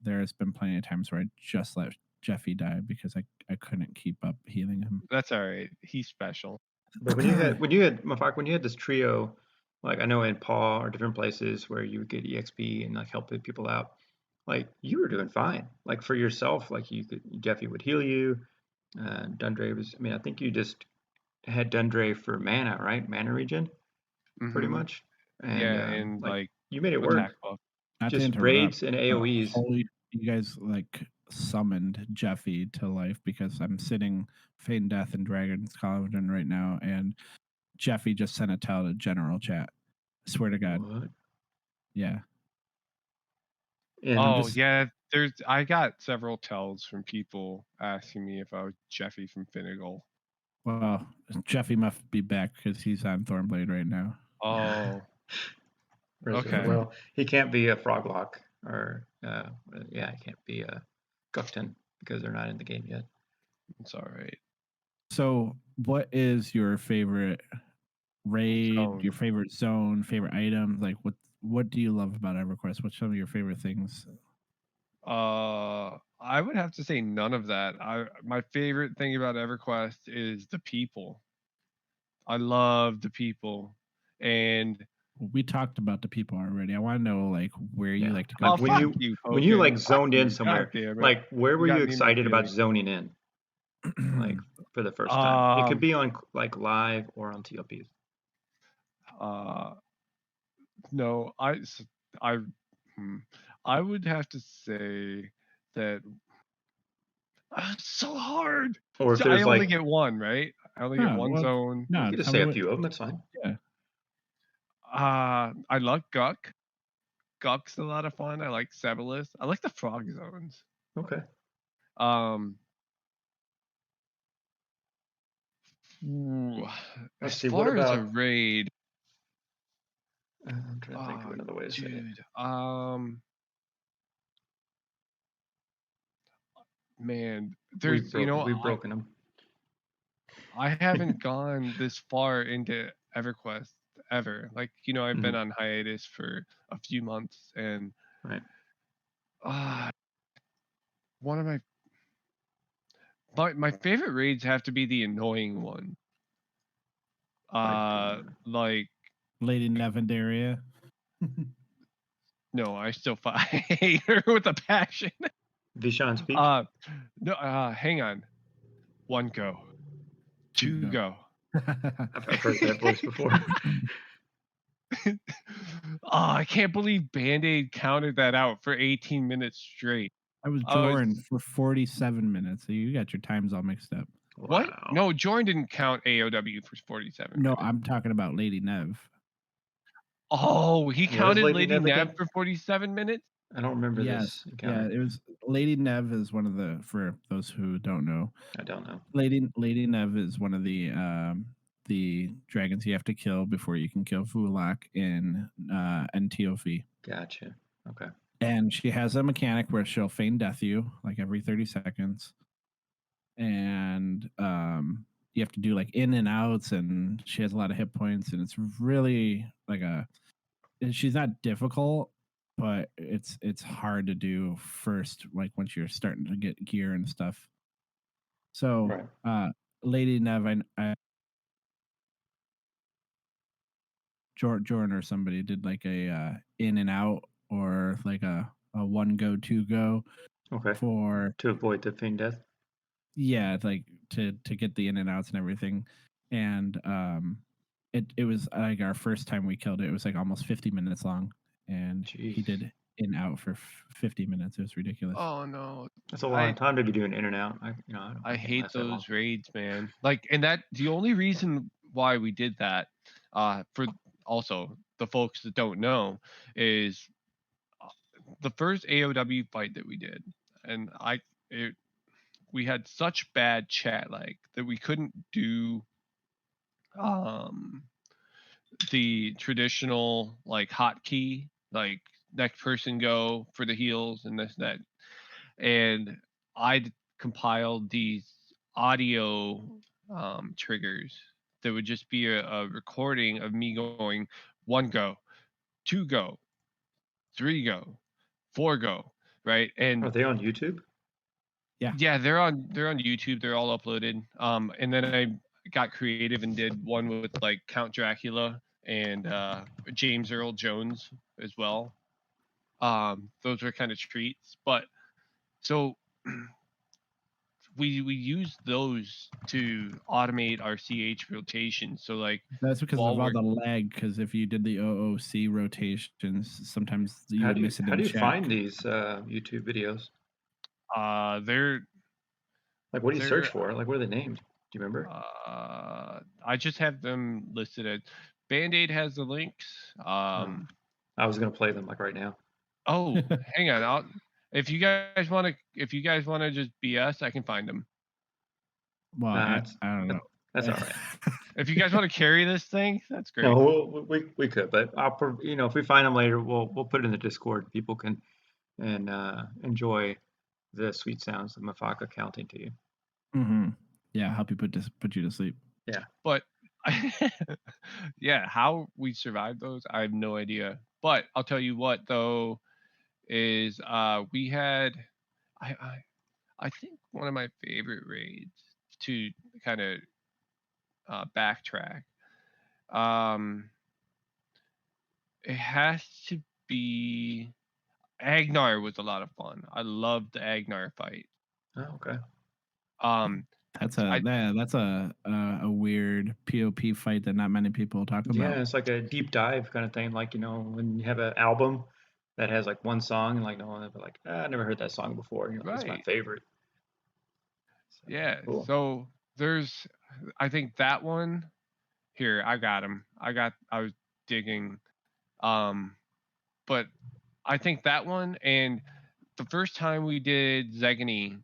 S2: There has been plenty of times where I just let Jeffy die because I couldn't keep up healing him.
S3: That's all right. He's special.
S1: But when you had Mafakka, when you had this trio, like I know in Paw or different places where you would get EXP and like help people out, like you were doing fine. Like for yourself, like Jeffy would heal you. Dundre was, I think you just had Dundre for mana, right? Mana regen, pretty much. And,
S3: and
S1: like you made it work.
S2: Not
S1: just raids and AoEs.
S2: You guys like summoned Jeffy to life because I'm sitting Fate and Death and Dragon's Cauldron right now, and Jeffy just sent a tell to general chat. I swear to God.
S1: What?
S2: Yeah.
S3: And yeah, I got several tells from people asking me if I was Jeffy from Finnegal.
S2: Well, Jeffy must be back because he's on Thornblade right now.
S3: Oh.
S1: Okay. Well, he can't be a Froglock or he can't be a Gufton because they're not in the game yet.
S3: It's all right.
S2: So, what is your favorite raid? Your favorite zone? Favorite item? Like, what do you love about EverQuest? What's some of your favorite things?
S3: I would have to say none of that. My favorite thing about EverQuest is the people. I love the people, and
S2: we talked about the people already. I want to know like where you like to go.
S1: Like when you like zoned in somewhere, like where were you excited about zoning in? Like for the first time? It could be on like live or on TLPs.
S3: No, I would have to say that it's so hard.
S1: Or if
S3: So I
S1: there's
S3: only
S1: like,
S3: get one, right? I only get
S2: No,
S3: one
S2: well,
S3: zone.
S2: no,
S1: you could just
S2: tell
S1: say
S2: me
S1: a
S2: what.
S1: few of them. That's fine.
S2: Yeah.
S3: I like Guck. Guck's a lot of fun. I like Sebalus. I like the frog zones.
S1: Okay.
S3: Ooh,
S1: Let's
S3: as
S1: see. What
S3: far as a
S1: about?
S3: raid,
S1: I'm trying to think of another way to say it.
S3: dude, man, there's
S1: We've broken them.
S3: I haven't gone this far into EverQuest ever. Like, I've been on hiatus for a few months, and
S1: Right.
S3: one of my favorite raids have to be the annoying one. Like
S2: Lady Nevendaria.
S3: no, I still hate her with a passion.
S1: Vishan's Peak.
S3: No, hang on. One go. Two go.
S1: I've heard that voice before.
S3: I can't believe Band-Aid counted that out for 18 minutes straight.
S2: I was Jordan for 47 minutes. So you got your times all mixed up.
S3: What?
S1: Wow.
S3: No, Jordan didn't count AOW for 47
S2: No,
S3: minutes.
S2: I'm talking about Lady Nev.
S3: Oh, he counted
S1: Lady
S3: Lady
S1: Nev
S3: Nev
S1: again?
S3: for 47 minutes?
S1: I don't remember
S2: Yes.
S1: this encounter.
S2: Yeah, it was Lady Nev is one of the, for those who don't know.
S1: I don't know.
S2: Lady Nev is one of the dragons you have to kill before you can kill Vulak in NTOV.
S1: Gotcha. Okay.
S2: And she has a mechanic where she'll feign death you like every 30 seconds. And you have to do like in and outs, and she has a lot of hit points, and it's really like she's not difficult, but it's hard to do first, like once you're starting to get gear and stuff. So
S1: Right.
S2: Lady Nev, Jordan or somebody did like a in and out, or like a one go, two go.
S1: Okay.
S2: For
S1: to avoid the feign death.
S2: Yeah, like to get the in and outs and everything. And it was like our first time we killed it. It was like almost 50 minutes long, and he
S1: Jeez.
S2: did in out for 50 minutes. It was ridiculous.
S3: Oh no,
S1: That's a long time to be doing in and out.
S3: I hate those raids, man. Like, and that the only reason why we did that, for also the folks that don't know, is the first AOW fight that we did, and we had such bad chat lag that we couldn't do the traditional like hotkey, like next person go for the heals and this that. And I compiled these audio triggers that would just be a recording of me going 1 go, 2 go, 3 go, 4 go, right? And
S1: are they on YouTube?
S3: Yeah, they're on YouTube. They're all uploaded. And then I got creative and did one with like Count Dracula and James Earl Jones as well. Those were kind of treats, but so we use those to automate our CH rotation. So like
S2: that's because of all the lag. Because if you did the OOC rotations, sometimes you would miss it.
S1: How do you find these YouTube videos?
S3: They're
S1: like, what do you search for? Like, what are they named? Do you remember?
S3: I just have them listed as Band-Aid has the links.
S1: I was gonna play them like right now.
S3: Oh, hang on. If you guys want to just BS, I can find them.
S2: Well, I don't know.
S1: That's all right.
S3: If you guys want to carry this thing, that's great.
S1: No, we could, but if we find them later, we'll put it in the Discord. People can enjoy the sweet sounds of Mafakka counting to you.
S2: Mm-hmm. Yeah, help you put you to sleep.
S1: Yeah,
S3: but yeah, how we survived those, I have no idea. But I'll tell you what though, is we had I think one of my favorite raids to kind of backtrack. It has to be Agnar was a lot of fun. I loved the Agnar fight.
S1: Oh, okay.
S2: That's
S3: I
S2: a weird POP fight that not many people talk
S1: Yeah,
S2: about.
S1: it's like a deep dive kind of thing. Like, when you have an album that has like one song and like no one ever like, I never heard that song before. And you're like, it's my
S3: right.
S1: favorite. So,
S3: Yeah.
S1: cool.
S3: So there's, I think that one here. I got him. I was digging. Um, but I think that one and the first time we did Zegany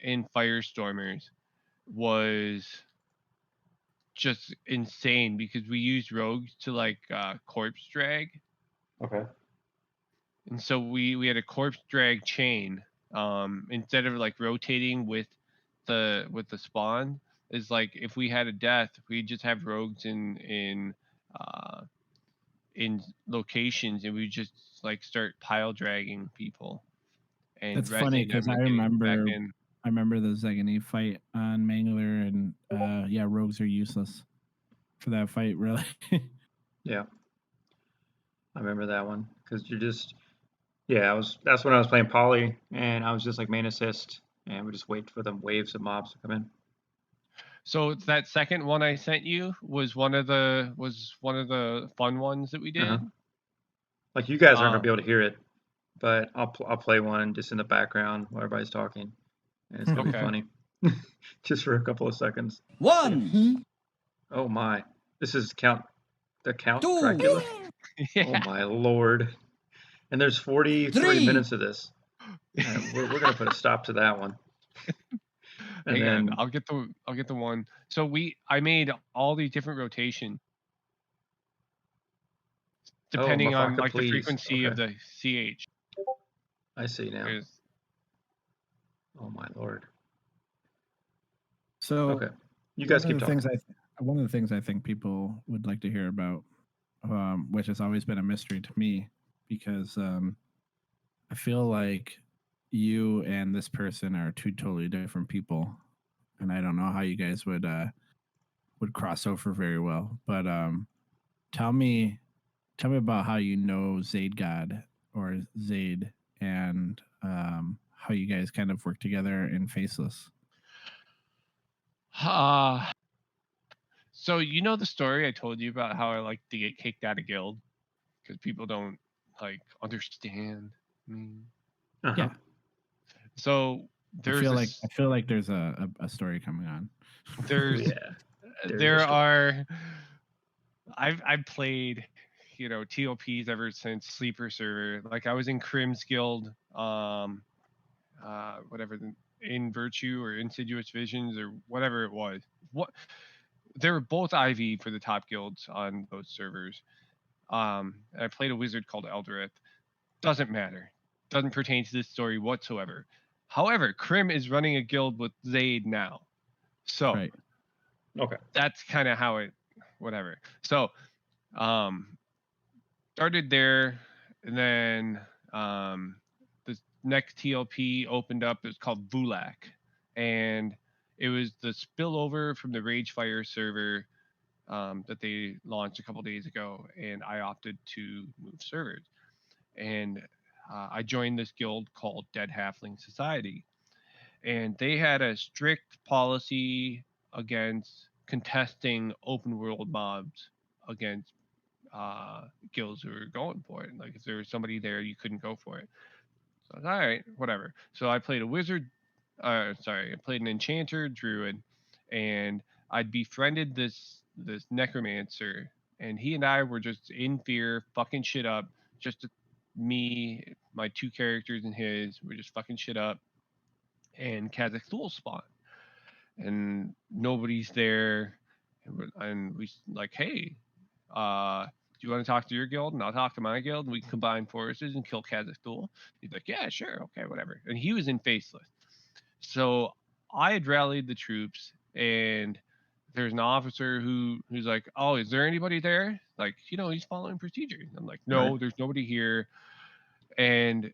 S3: in Firestormers was just insane because we used rogues to like corpse drag,
S1: Okay.
S3: and so we had a corpse drag chain instead of like rotating with the spawn. Is like if we had a death, we just have rogues uh in locations, and we just like start pile dragging people and
S2: That's funny
S3: resing
S2: because
S3: them
S2: I
S3: and getting them back
S2: remember
S3: in.
S2: I remember the Zegany fight on Mangler, and yeah, rogues are useless for that fight, really.
S1: Yeah, I remember that one because yeah, that's when I was playing Poly and I was just like main assist and we just wait for them waves of mobs to come in.
S3: So that second one I sent you was one of the fun ones that we
S1: Uh-huh.
S3: did.
S1: Like you guys aren't gonna be
S3: Um,
S1: able to hear it, but I'll play one just in the background while everybody's talking, and it's gonna be
S3: okay.
S1: funny, just for a couple of seconds.
S4: One,
S1: Oh my, this is the Count
S4: two,
S1: Dracula. Oh
S3: Yeah.
S1: my lord! And there's 43
S4: three.
S1: minutes of this. We're gonna put a stop to that one, and
S3: Hang on,
S1: then
S3: I'll get the one. So I made all these different rotations
S1: oh
S3: depending on
S1: Mafakka,
S3: like the
S1: please.
S3: frequency
S1: Okay,
S3: of the CH.
S1: I see now.
S3: There's
S1: Oh my lord.
S2: So
S1: Okay, you guys keep talking.
S2: one of the things I think people would like to hear about, which has always been a mystery to me, because I feel like you and this person are two totally different people, and I don't know how you guys would cross over very well. But tell me about how you know Zaid God or Zaid, and how you guys kind of work together in Faceless.
S3: uh so you know the story I told you about how I like to get kicked out of guild because people don't like understand me.
S1: Uh-huh.
S2: Yeah,
S3: So there's
S2: I feel like there's a story coming on.
S1: Oh
S3: there's
S1: yeah, there's a
S3: there
S1: story.
S3: are I've played TOPs ever since Sleeper Server. Like I was in Crim's Guild, whatever in Virtue or Insidious Visions or whatever it was. What they were both IV for the top guilds on those servers. And I played a wizard called Eldrith. Doesn't matter. Doesn't pertain to this story whatsoever. However, Crim is running a guild with Zaid now. So
S2: Right.
S1: Okay.
S3: that's kind of how it whatever. So um started there, and then the next TLP opened up. It was called Vulak, and it was the spillover from the Ragefire server that they launched a couple days ago, and I opted to move servers, and I joined this guild called Dead Halfling Society, and they had a strict policy against contesting open world mobs against guilds who were going for it. Like if there was somebody there, you couldn't go for it. So I was, all right, whatever. So I played a wizard. I played an enchanter druid, and I'd befriended this necromancer, and he and I were just in fear, fucking shit up. Just me, my two characters, and his. We're just fucking shit up, and Kazakhstan spawned, and nobody's there, and we like, hey, do you want to talk to your guild and I'll talk to my guild and we can combine forces and kill Kazakhstan? He's like, yeah, sure, okay, whatever. And he was in Faceless. So I had rallied the troops, and there's an officer who's like, oh, is there anybody there? Like, he's following procedure. I'm like,
S1: Right.
S3: no, there's nobody here. And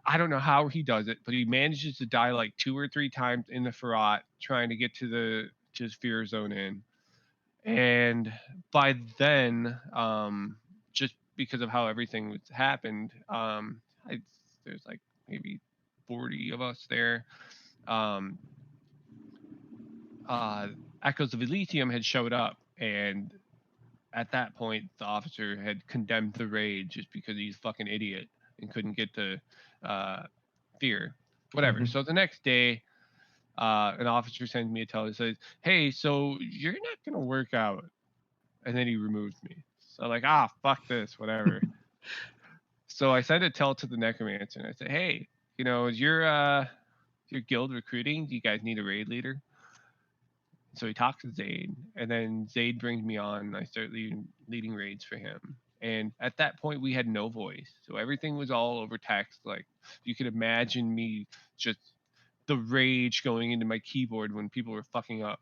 S3: I don't know how he does it, but he manages to die like 2 or 3 times in the Farad trying to get to his fear zone in. And by then, just because of how everything was happened, there's like maybe 40 of us there. Um, Echoes of Elysium had showed up, and at that point, the officer had condemned the raid just because he's a fucking idiot and couldn't get to Fear. Whatever.
S1: Mhm.
S3: So the next day, an officer sends me a tell and says, "Hey, so you're not gonna work out," and then he removed me. So like, fuck this, whatever. So I sent a tell to the necromancer and I said, "Hey, is your guild recruiting? Do you guys need a raid leader?" So he talks to Zaid, and then Zaid brings me on, and I start leading raids for him. And at that point, we had no voice, so everything was all over text. Like you could imagine me just the rage going into my keyboard when people were fucking up.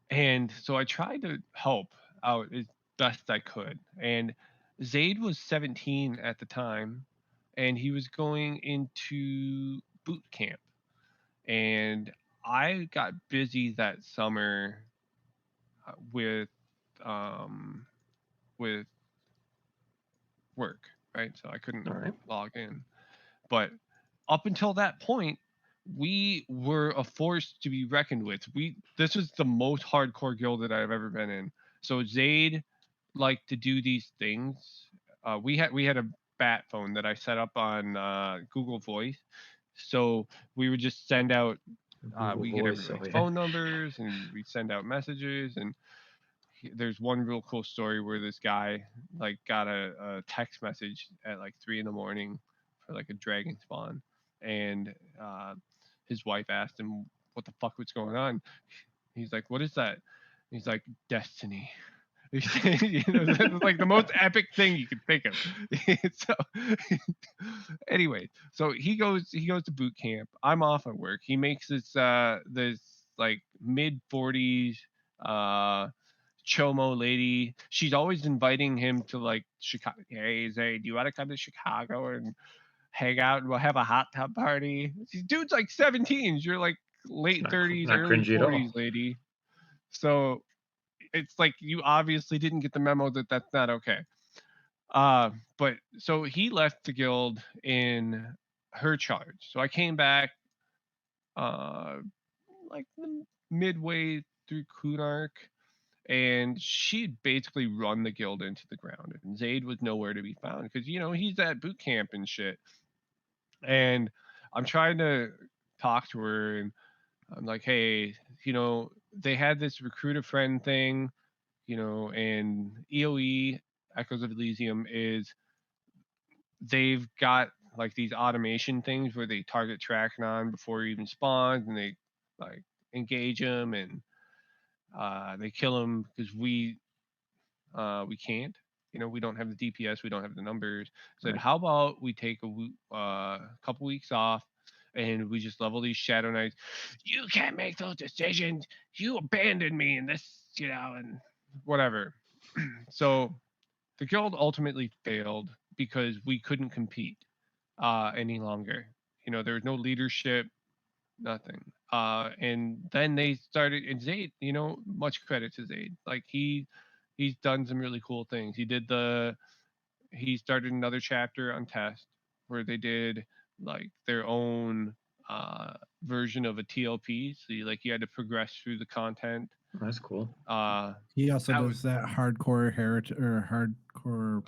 S3: And so I tried to help out as best I could. And Zaid was 17 at the time, and he was going into boot camp. And I got busy that summer with with work, right? So I couldn't
S1: All right.
S3: log in. But up until that point, we were a force to be reckoned with. This was the most hardcore guild that I've ever been in. So Zaid liked to do these things. We had a bat phone that I set up on Google Voice. So we would just send out
S1: Google
S3: we get
S1: Voice. Oh
S3: everybody's
S1: yeah.
S3: phone numbers and we send out messages. And there's one real cool story where this guy like got a text message at like 3 a.m. for like a dragon spawn, and his wife asked him what the fuck was going on. He's like, "What is that?" He's like, "Destiny." That's like the most epic thing you could think of. So anyway, so he goes to boot camp. I'm off at work. He makes this like mid 40s chomo lady. She's always inviting him to like Chicago. Hey Zay, do you want to come to Chicago and hang out and we'll have a hot tub party? This dude's like 17. You're like late
S1: Not
S3: 30s,
S1: not
S3: early
S1: cringy at all.
S3: 40s lady. So it's like you obviously didn't get the memo that that's not okay. But so he left the guild in her charge. So I came back uh like midway through Kunark, and she'd basically run the guild into the ground. And Zaid was nowhere to be found because he's at boot camp and shit. And I'm trying to talk to her, and I'm like, hey, they had this recruit a friend thing, and EOE Echoes of Elysium is they've got like these automation things where they target Tracknon before he even spawns, and they like engage him, and they kill him because we can't. We don't have the DPS, we don't have the numbers. Said,
S1: Right.
S3: how about we take a couple weeks off, and we just level these Shadow Knights. You can't make those decisions. You abandoned me in this, and whatever. So the guild ultimately failed because we couldn't compete any longer. There was no leadership, nothing. And then they started, and Zaid, much credit to Zaid. Like he's done some really cool things. He started another chapter on Test where they did like their own version of a TLP. So you had to progress through the content.
S1: Oh, that's cool.
S2: He also
S3: That
S2: does
S3: was
S2: that hardcore heritage or hardcore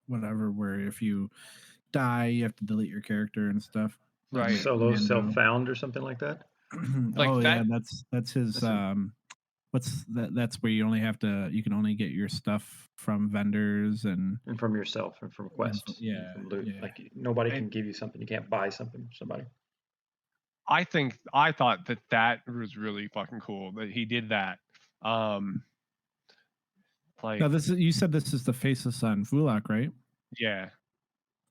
S2: whatever, where if you die, you have to delete your character and stuff.
S3: right.
S1: Solo
S2: And
S1: self-found or something like that.
S3: Like
S2: oh yeah,
S3: that.
S2: that's his.
S1: That's
S2: What's that? That's where you can only get your stuff from vendors and
S1: and from yourself and from quests and
S2: yeah,
S1: from loot.
S2: yeah.
S1: Like nobody
S3: And
S1: can give you something. You can't buy something from somebody.
S3: I thought that was really fucking cool that he did that. Um,
S2: Now
S3: like
S2: this is, you said this is the Faceless on Vulak, right?
S3: yeah,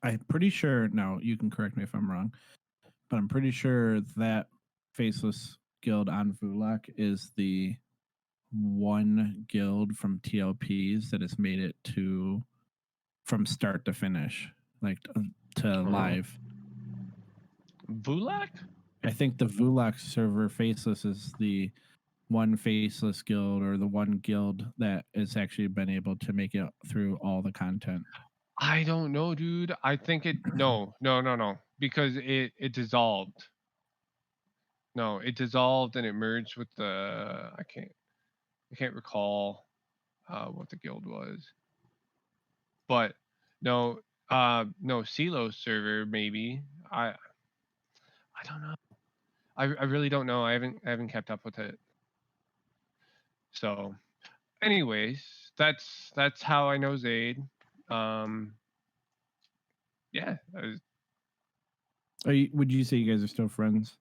S2: I'm pretty sure. No, you can correct me if I'm wrong, but I'm pretty sure that Faceless guild on Vulak is the one guild from TLPs that has made it to from start to finish, like to live.
S3: Vulak.
S2: I think the Vulak server Faceless is the one Faceless guild or the one guild that has actually been able to make it through all the content.
S3: I don't know, dude. I think it no, because it dissolved. No, it dissolved and it merged with the I can't recall what the guild was. But no, no Silo server maybe. I don't know. I really don't know. I haven't kept up with it. So, anyways, that's how I know Zaid. Yeah.
S2: Would you say you guys are still friends?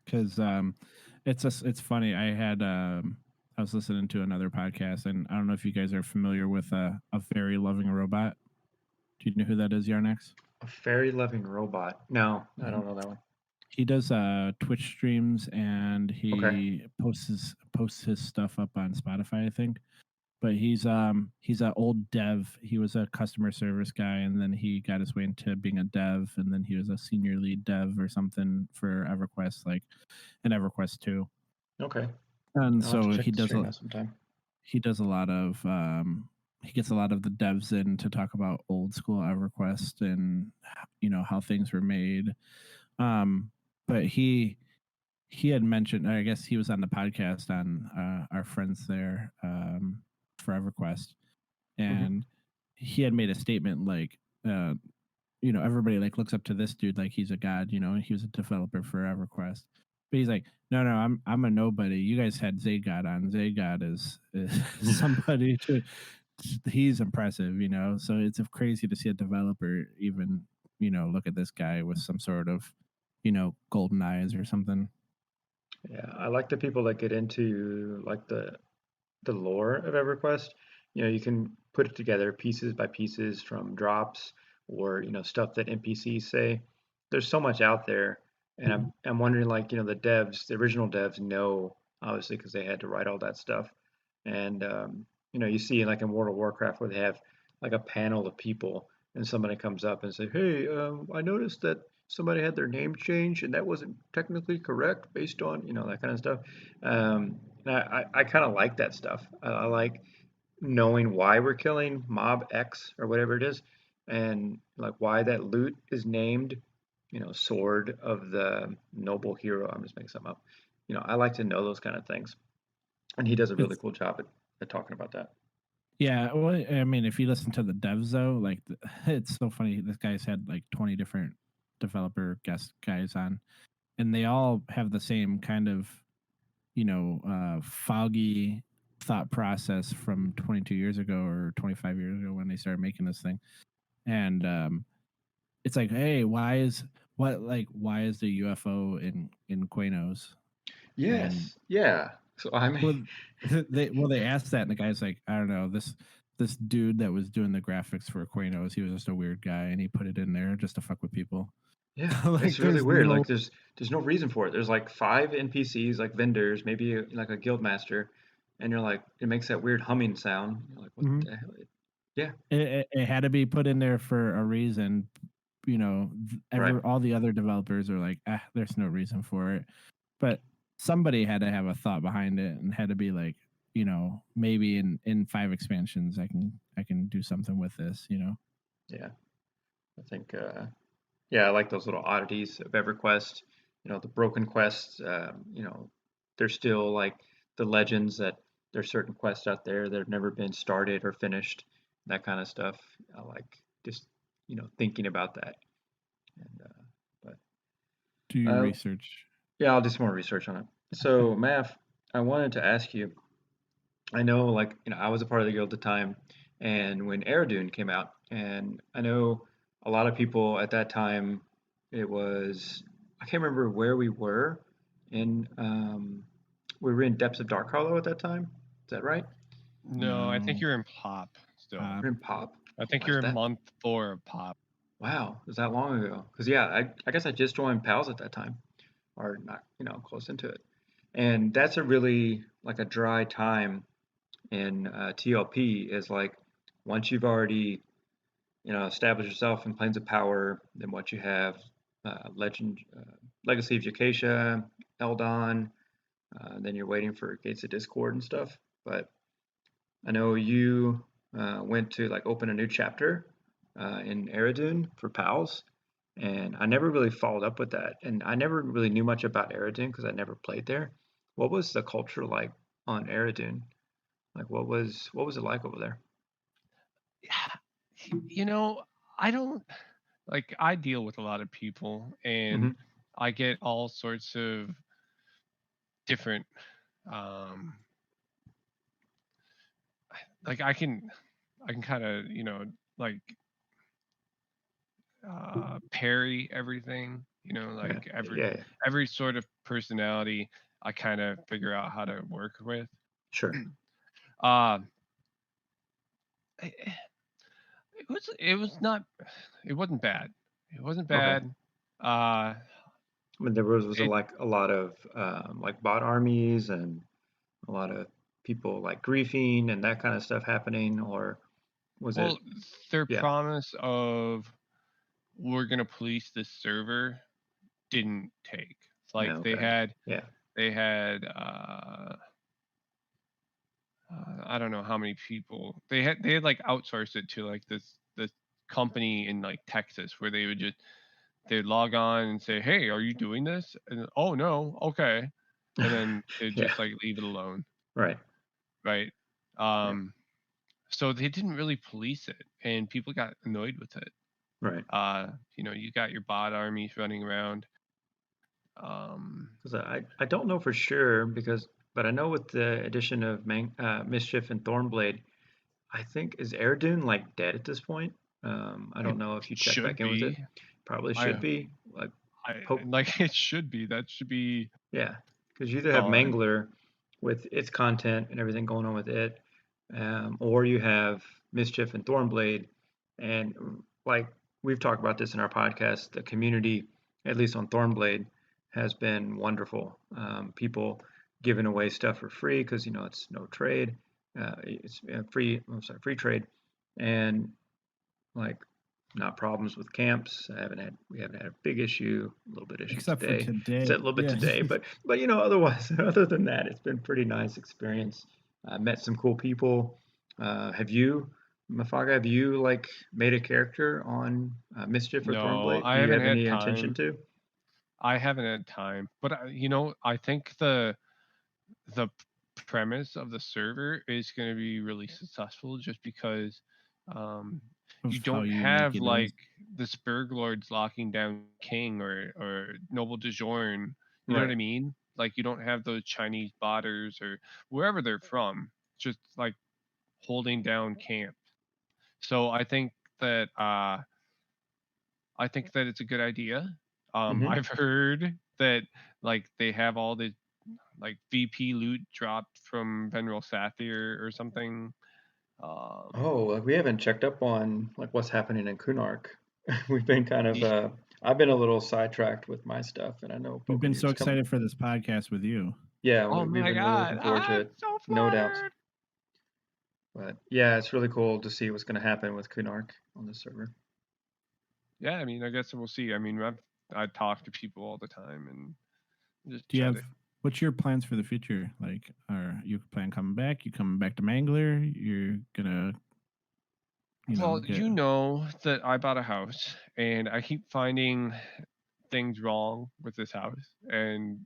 S2: Because it's funny. I was listening to another podcast, and I don't know if you guys are familiar with a fairy loving robot. Do you know who that is, Yarnex?
S1: A fairy loving robot. No, I
S2: Mhm.
S1: don't know that one.
S2: He does Twitch streams, and
S1: Okay.
S2: he posts his stuff up on Spotify, I think. But he's an old dev. He was a customer service guy, and then he got his way into being a dev, and then he was a senior lead dev or something for EverQuest, like in EverQuest 2.
S1: Okay.
S2: And
S1: I'll have to
S2: so
S1: check the stream out sometime.
S2: he does a lot of he gets a lot of the devs in to talk about old school EverQuest and how things were made. But he had mentioned, I guess he was on the podcast on our friends there for EverQuest,
S1: Hmm.
S2: and he had made a statement like, everybody like looks up to this dude like he's a god, and he was a developer for EverQuest. But he's like, no, I'm a nobody. You guys had Zaygod on. Zaygod is somebody to. He's impressive, So it's crazy to see a developer even, look at this guy with some sort of, golden eyes or something.
S1: Yeah, I like the people that get into like the lore of EverQuest. You can put it together pieces by pieces from drops or stuff that NPCs say. There's so much out there, and I'm wondering like the original devs know obviously because they had to write all that stuff, and you see like in World of Warcraft where they have like a panel of people, and somebody comes up and say, "Hey, I noticed that somebody had their name changed, and that wasn't technically correct based on that kind of stuff." And I kind of like that stuff. I like knowing why we're killing Mob X or whatever it is, and like why that loot is named, Sword of the Noble Hero. I'm just making something up. I like to know those kind of things, and he does a really
S2: It's
S1: cool job at talking about that.
S2: Yeah, well, I mean, if you listen to the devs though, like it's so funny. This guy's had like 20 different developer guest guys on, and they all have the same kind of foggy thought process from 22 years ago or 25 years ago when they started making this thing. And it's like, hey, why is the UFO in Quanos? And
S1: Yes, yeah. So I mean,
S2: well, they asked that, and the guy's like, I don't know, this dude that was doing the graphics for Quanos, he was just a weird guy, and he put it in there just to fuck with people.
S1: yeah,
S2: Like,
S1: it's really
S2: there's
S1: weird.
S2: no.
S1: Like there's no reason for it. There's like five NPCs, like vendors, maybe like a guild master, and you're like, it makes that weird humming sound. You're like, what
S2: Mhm.
S1: the hell? Yeah,
S2: It had to be put in there for a reason.
S1: right.
S2: All the other developers are like, there's no reason for it, but somebody had to have a thought behind it and had to be like, maybe in 5 expansions, I can do something with this.
S1: Yeah, I think. Yeah, I like those little oddities of EverQuest. The broken quests. They're still like the legends that there's certain quests out there that have never been started or finished. That kind of stuff. I like just thinking about that. And but
S2: Do your
S1: uh,
S2: research.
S1: yeah, I'll do some more research on it. So, Math, I wanted to ask you. I know, like, I was a part of the guild at the time, and when Aerodune came out, and I know a lot of people at that time, it was, I can't remember where we were in, we were in Depths of Dark Hollow at that time. Is that right?
S3: No, I think
S2: No.
S3: you're in Pop still.
S2: Uh,
S1: We're in Pop.
S3: I
S1: Oh,
S3: think
S1: is
S3: you're in
S1: that,
S3: month 4 of Pop.
S1: wow, is that long ago? Because, yeah, I guess I just joined PALS at that time, or not, close into it. And that's a really, like, a dry time in TLP is like once you've already established yourself in planes of power, then what you have Legacy of Jacacia, Eldon, then you're waiting for Gates of Discord and stuff. But I know you went to like open a new chapter in Eridune for PALs, and I never really followed up with that. And I never really knew much about Eridan because I never played there. What was the culture like on Eridan? Like, what was it like over there?
S3: You know, I don't like. I deal with a lot of people, and
S1: Hmm.
S3: I get all sorts of different. Um, like I can kind of like parry everything.
S1: Okay.
S3: Like
S1: Yeah, yeah,
S3: every sort of personality, I kind of figure out how to work with.
S1: sure.
S3: Uh, it, it was not it wasn't bad. It wasn't
S1: Okay.
S3: bad. Uh,
S1: I mean, there was
S3: it
S1: like a lot of like bot armies and a lot of people like griefing and that kind of stuff happening, or was it?
S3: well, their
S1: Yeah.
S3: promise of we're gonna police this server didn't take. It's like
S1: Yeah. Okay. Yeah.
S3: they had I don't know how many people they had like outsourced it to like this company in like Texas where they'd log on and say, "Hey, are you doing this?" And oh no, okay, and then they'd
S1: Yeah.
S3: just like leave it alone,
S1: Right.
S3: right?
S1: Yeah.
S3: Um, so they didn't really police it, and people got annoyed with it.
S1: Right.
S3: You got your bot armies running around. Um,
S1: Because I don't know for sure but I know with the addition of Mischief and Thornblade, I think is Airdoon like dead at this point? I
S3: it
S1: don't know if you checked
S3: should
S1: back in with it.
S3: be.
S1: Probably should
S3: I
S1: be. Like
S3: I
S1: Pope.
S3: like it should be. That should be
S1: Yeah, because you either have
S3: gone.
S1: Mangler with its content and everything going on with it, or you have Mischief and Thornblade, and like we've talked about this in our podcast, the community, at least on Thornblade, has been wonderful. People giving away stuff for free because it's no trade, it's free. I'm sorry, free trade, and like not problems with camps. We haven't had a big issue, a little bit issue
S2: Except for
S1: today. It's a
S2: today.
S1: little bit
S2: Yeah.
S1: today, but otherwise, other than that, it's been pretty nice experience. I met some cool people. Have you, Mafakka, have you like made a character on Mischief or
S3: No,
S1: Thornblade?
S3: I
S1: Do you
S3: haven't
S1: have
S3: had
S1: any intention
S3: time.
S1: to?
S3: I haven't had time. But I think the premise of the server is going to be really successful just because um, you
S2: Of how
S3: don't
S2: unique
S3: have
S2: it is.
S3: like the Spurg Lords locking down King or Noble DeJorn. You know what
S1: Right.
S3: I mean? Like you don't have those Chinese botters or wherever they're from, just like holding down camp. So that uh, I think that it's a good idea.
S1: Hmm.
S3: I've heard that like they have all the like VP loot dropped from Veneral Saphir or something. Um,
S1: Oh, like we haven't checked up on like what's happening in Kunark. We've been kind of
S3: y-
S1: I've been a little sidetracked with my stuff, and I know
S2: We've been so
S1: Pokemon's coming.
S2: excited for this podcast with you.
S1: Yeah,
S3: oh
S1: we've
S3: my
S1: been really
S3: god,
S1: looking forward to
S3: I'm
S1: it,
S3: so
S1: no doubt.
S3: flattered.
S1: But yeah, it's really cool to see what's going to happen with Kunark on the server.
S3: Yeah, I mean, I guess we'll see. I mean, I talk to people all the time and just
S2: Do you
S3: try
S2: have
S3: to.
S2: what's your plans for the future? Like, are you plan coming back? You coming back to Mangler? You're gonna,
S3: Well,
S2: get.
S3: you know that I bought a house and I keep finding things wrong with this house, and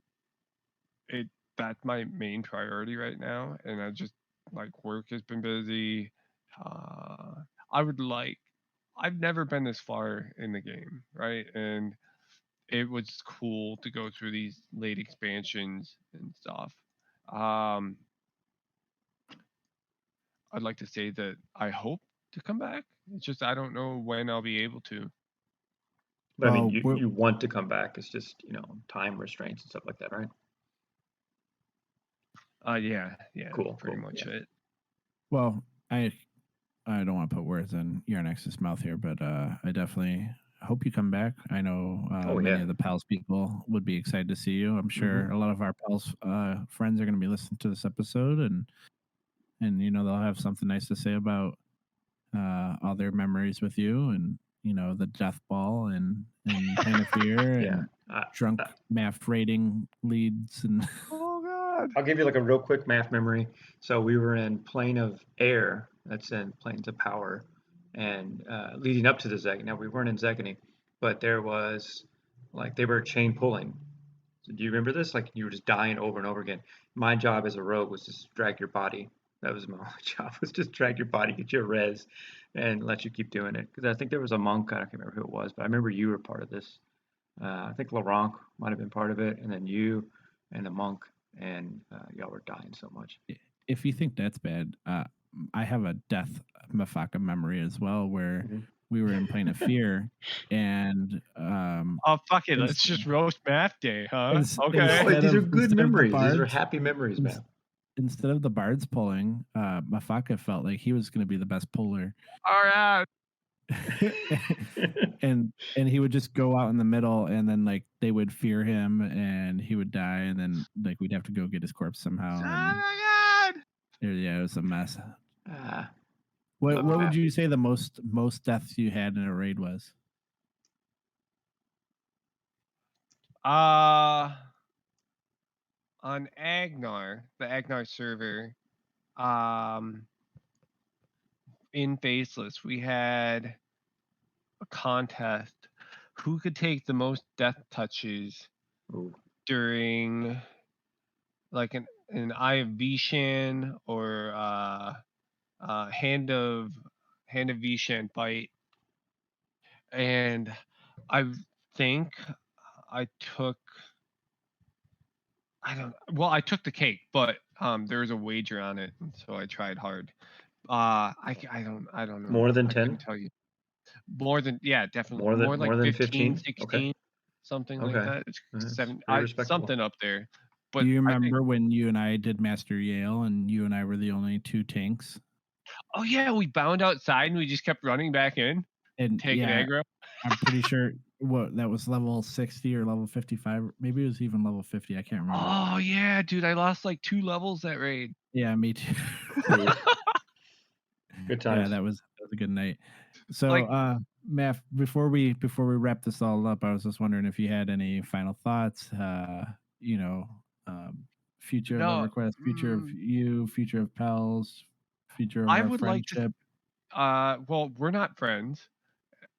S3: it that's my main priority right now. And I just like work has been busy. Uh, I would like. I've never been this far in the game, right? And it was cool to go through these late expansions and stuff. Um, I'd like to say that I hope to come back. It's just I don't know when I'll be able to.
S1: But I mean,
S2: Well,
S1: you want to come back. It's just, time restraints and stuff like that, right?
S3: Yeah, that's
S1: Cool,
S3: pretty
S1: cool.
S3: much
S1: Yeah.
S3: it.
S2: well, I don't want to put words in your Nexus mouth here, but I definitely hope you come back. I know
S1: Oh,
S2: many
S1: yeah.
S2: of the pals people would be excited to see you. I'm
S1: Hmm.
S2: sure a lot of our pals friends are going to be listening to this episode, and they'll have something nice to say about all their memories with you, and the death ball and Panafear
S1: Yeah.
S2: and
S1: I,
S2: drunk
S1: I,
S2: math rating leads and
S3: Oh God.
S1: I'll give you like a real quick math memory. So we were in Plane of Air, that's in Planes of Power, and leading up to the Zeg. Now we weren't in Zegany, but there was like they were chain pulling. So do you remember this? Like you were just dying over and over again. My job as a rogue was just drag your body. That was my only job, was just drag your body, get you a res, and let you keep doing it. Because I think there was a monk, I can't remember who it was, but I remember you were part of this. I think Laurent might have been part of it, and then you and the monk, and y'all were dying so much.
S2: If you think that's bad, I have a death Mafakka memory as well, where
S1: Mhm.
S2: we were in Plane of Fear, and
S3: Oh, fuck it.
S2: ins-
S3: Let's just roast math day, huh?
S2: ins-
S3: Okay.
S1: Oh,
S2: instead
S1: these are
S2: of
S1: good
S2: instead of the
S1: memories. These are
S2: bards,
S1: happy memories,
S2: ins-
S1: man.
S2: instead of the bards pulling, Mafakka felt like he was going to be the best puller.
S3: All right.
S2: and he would just go out in the middle, and then like they would fear him and he would die, and then like we'd have to go get his corpse
S3: Oh
S2: somehow, and
S3: my god.
S2: yeah, it was a mess.
S1: Ah,
S2: What
S1: love
S2: what would
S1: math.
S2: you say the most deaths you had in a raid was?
S3: On Agnar, the Agnar server, um, in Faceless, we had a contest who could take the most death touches
S1: Ooh.
S3: during like an Eye of Vishan or hand of Vishan fight, and I think I took I took the cake, but there was a wager on it, and so I tried hard. I don't know.
S1: More than
S3: I couldn't
S1: 10?
S3: tell you. More than, yeah, definitely more like
S1: More than
S3: 15,
S1: 15? Okay.
S3: 16, something like
S1: Okay.
S3: that. It's
S1: That's
S3: seven,
S1: very respectable.
S3: something up there.
S2: Do
S3: But
S2: you
S3: I think,
S2: remember when you and I did Master Yale and you and I were the only two tanks?
S3: oh yeah, we bound outside and we just kept running back in,
S2: And
S3: taking
S2: yeah,
S3: aggro.
S2: I'm pretty sure what that was level 60 or level 55. Maybe it was even level 50. I can't remember.
S3: Oh yeah, dude, I lost like 2 levels that raid.
S2: Yeah, me too.
S1: Ooh, good
S2: Yeah,
S1: times.
S2: that was a good night. So,
S3: Like,
S2: Matt, before we wrap this all up, I was just wondering if you had any final thoughts. You know, um, future of
S3: no,
S2: EverQuest, future of you, future of Pals, future of
S3: I
S2: our
S3: would like to.
S2: friendship.
S3: Well, we're not friends.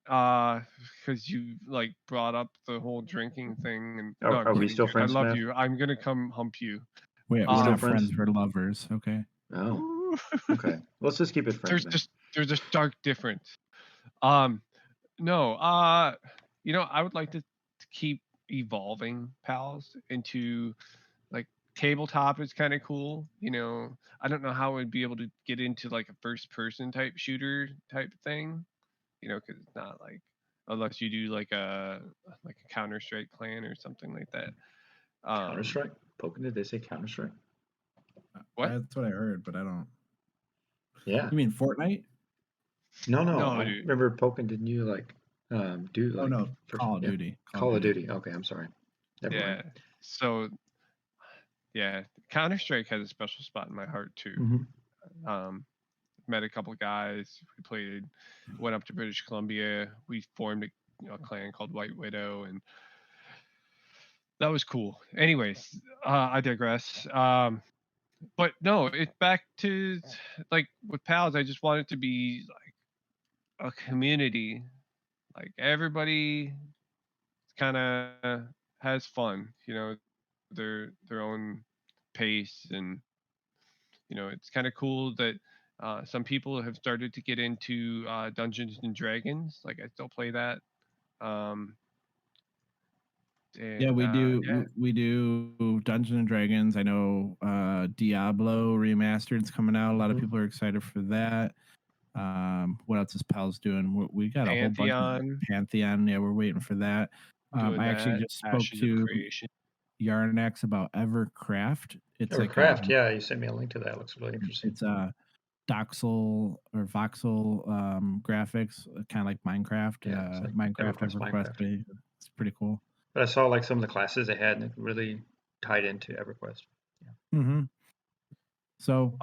S3: Because you like brought up the whole drinking thing, and no, I'm
S1: Are we
S3: kidding,
S1: still
S3: dude. I
S1: friends,
S3: love
S1: Matt?
S3: you. I'm gonna come hump you.
S2: We're
S1: Still
S2: not
S3: Um,
S1: friends?
S2: friends. We're lovers. Okay.
S1: Oh, okay. Let's just keep it friends then.
S3: there's a stark difference. Um, no, I would like to keep evolving pals into like tabletop is kind of cool. I don't know how I'd be able to get into like a first person type shooter type thing. Because it's not like unless you do like a Counter Strike clan or something like that.
S1: Counter Strike? Poking, did they say Counter Strike?
S3: What?
S2: That's what I heard, but I don't.
S1: Yeah.
S2: You mean Fortnite?
S1: No,
S3: No,
S1: I
S3: dude.
S1: remember Poking, didn't you do
S2: Oh
S1: like
S2: no,
S1: first,
S2: Call of
S1: yeah.
S2: Duty.
S1: Call of Duty. Okay, I'm sorry. Never
S3: Yeah.
S1: mind.
S3: So yeah, Counter Strike has a special spot in my heart too. Um, met a couple guys. We played. Went up to British Columbia. We formed a clan called White Widow, and that was cool. Anyways, I digress. But no, it's back to like with pals. I just want it to be like a community. Like everybody kind of has fun, their own pace, and it's kind of cool that some people have started to get into Dungeons and Dragons. Like I still play that. Um,
S2: Yeah,
S3: and
S2: we do.
S3: yeah,
S2: We do Dungeons and Dragons. I know Diablo Remastered's coming out. A lot of people are excited for that. What else is Pals doing? We got a whole bunch of
S3: Pantheon,
S2: Pantheon. Yeah, we're waiting for that.
S3: doing
S2: I actually
S3: that.
S2: just spoke
S3: Ashes of
S2: to
S3: Creation.
S2: Yarnax about Evercraft. It's like
S1: Evercraft, yeah, you sent me a link to that. It looks really interesting.
S2: it's doxel or voxel graphics, kind of like Minecraft.
S1: Yeah, it's like
S2: Minecraft
S1: EverQuest
S2: EverQuest,
S1: Minecraft.
S2: but it's pretty cool.
S1: But I saw like some of the classes they had and it really tied into EverQuest. Yeah.
S2: Mm-hmm. So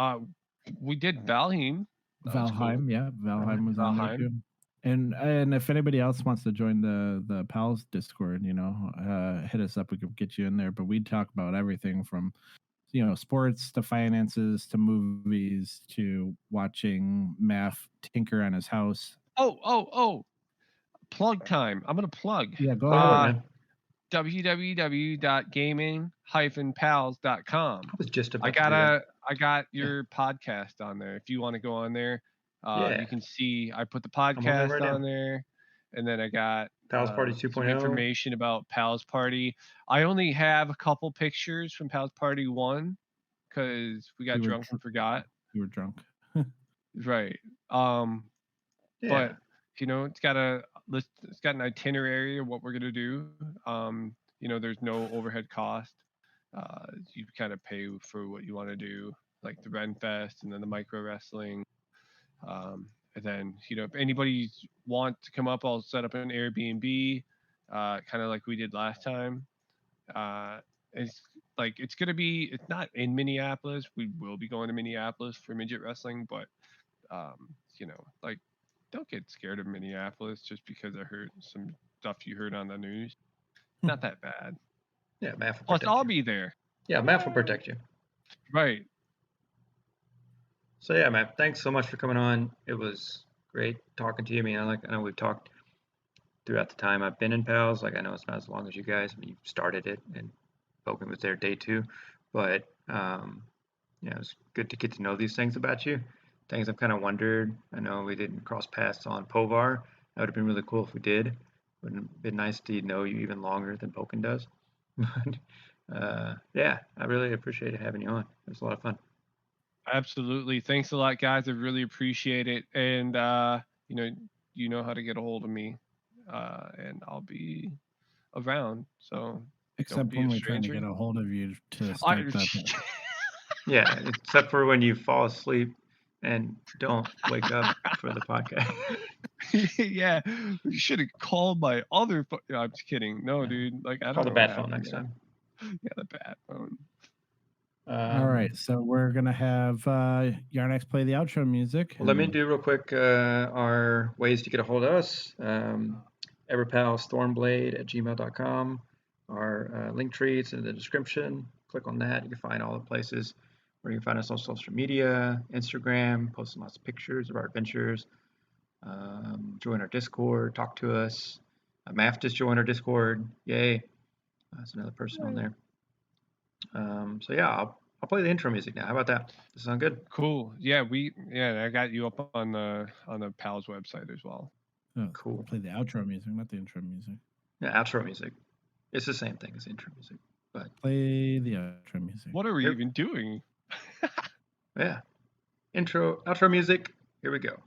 S3: We did Valheim. That was cool.
S2: Valheim, yeah, Valheim was on there
S3: Valheim.
S2: too. And if anybody else wants to join the pals Discord, hit us up. We could get you in there. But we talk about everything from sports to finances to movies to watching Math tinker on his house.
S3: Oh. plug time. I'm gonna plug.
S2: Yeah, go
S1: Go for it,
S2: ahead.
S1: man.
S3: www.gaming-pals.com.
S1: I was just about
S3: I
S1: to do that.
S3: got your podcast on there. If you want to go on there,
S1: Yeah.
S3: you can see I put the
S1: on there
S3: podcast
S1: right now.
S3: on there, and then I got
S1: Pals Party
S3: some
S1: 2.0.
S3: information about Pals Party. I only have a couple pictures from Pals Party 1 because we got
S2: We were
S3: drunk and forgot.
S2: You were drunk.
S3: Right.
S1: Yeah.
S3: But it's got an itinerary of what we're gonna do. There's no overhead cost. You kind of pay for what you want to do, like the Ren Fest and then the micro wrestling. And then if anybody wants to come up, I'll set up an Airbnb, kind of like we did last time. It's it's not in Minneapolis. We will be going to Minneapolis for midget wrestling, but don't get scared of Minneapolis just because I heard some stuff you heard on the news. Not that bad.
S1: Yeah, Matt will
S3: Plus,
S1: protect
S3: I'll
S1: you.
S3: be there.
S1: Yeah, Matt will protect you.
S3: Right.
S1: So yeah, Matt, thanks so much for coming on. It was great talking to you. I mean, I know we've talked throughout the time I've been in Pals. Like I know it's not as long as you guys. I mean, you started it and Bogan was there day 2, but it was good to get to know these things about you. Things I've kind of wondered. I know we didn't cross paths on Povar. That would have been really cool if we did. Would have been nice to know you even longer than Bogan does. Yeah, I really appreciated having you on. It was a lot of fun.
S3: Absolutely. Thanks a lot, guys. I really appreciate it. And you know how to get a hold of me. And I'll be around. So
S2: Except when we're trying to get a hold of you to start the
S1: Yeah, except for when you fall asleep and don't wake up for the podcast.
S3: Yeah, you should have called my other phone. No, I'm just kidding. No, dude. Like I don't
S1: Call the
S3: know
S1: bat
S3: what
S1: phone
S3: happened
S1: next
S3: there.
S1: time.
S3: Yeah, the bat phone.
S2: All right, so we're gonna have Yarnex play the outro music.
S1: Well, let me do real quick our ways to get a hold of us. everpalsthornblade@gmail.com. Our link tree is in the description. Click on that. You can find all the places where you can find us on social media, Instagram, posting lots of pictures of our adventures. Join our Discord, talk to us. Maf just joined our Discord. Yay. That's another person on there. So yeah, I'll play the intro music now. How about that? Does that sound good?
S3: Cool. Yeah, I got you up on the Pals website as well.
S2: Oh,
S1: cool.
S2: Play the outro music, not the intro music.
S1: Yeah, outro music. It's the same thing as intro music, but
S2: play the outro music.
S3: What are we even doing?
S1: Yeah. Outro music. Here we go.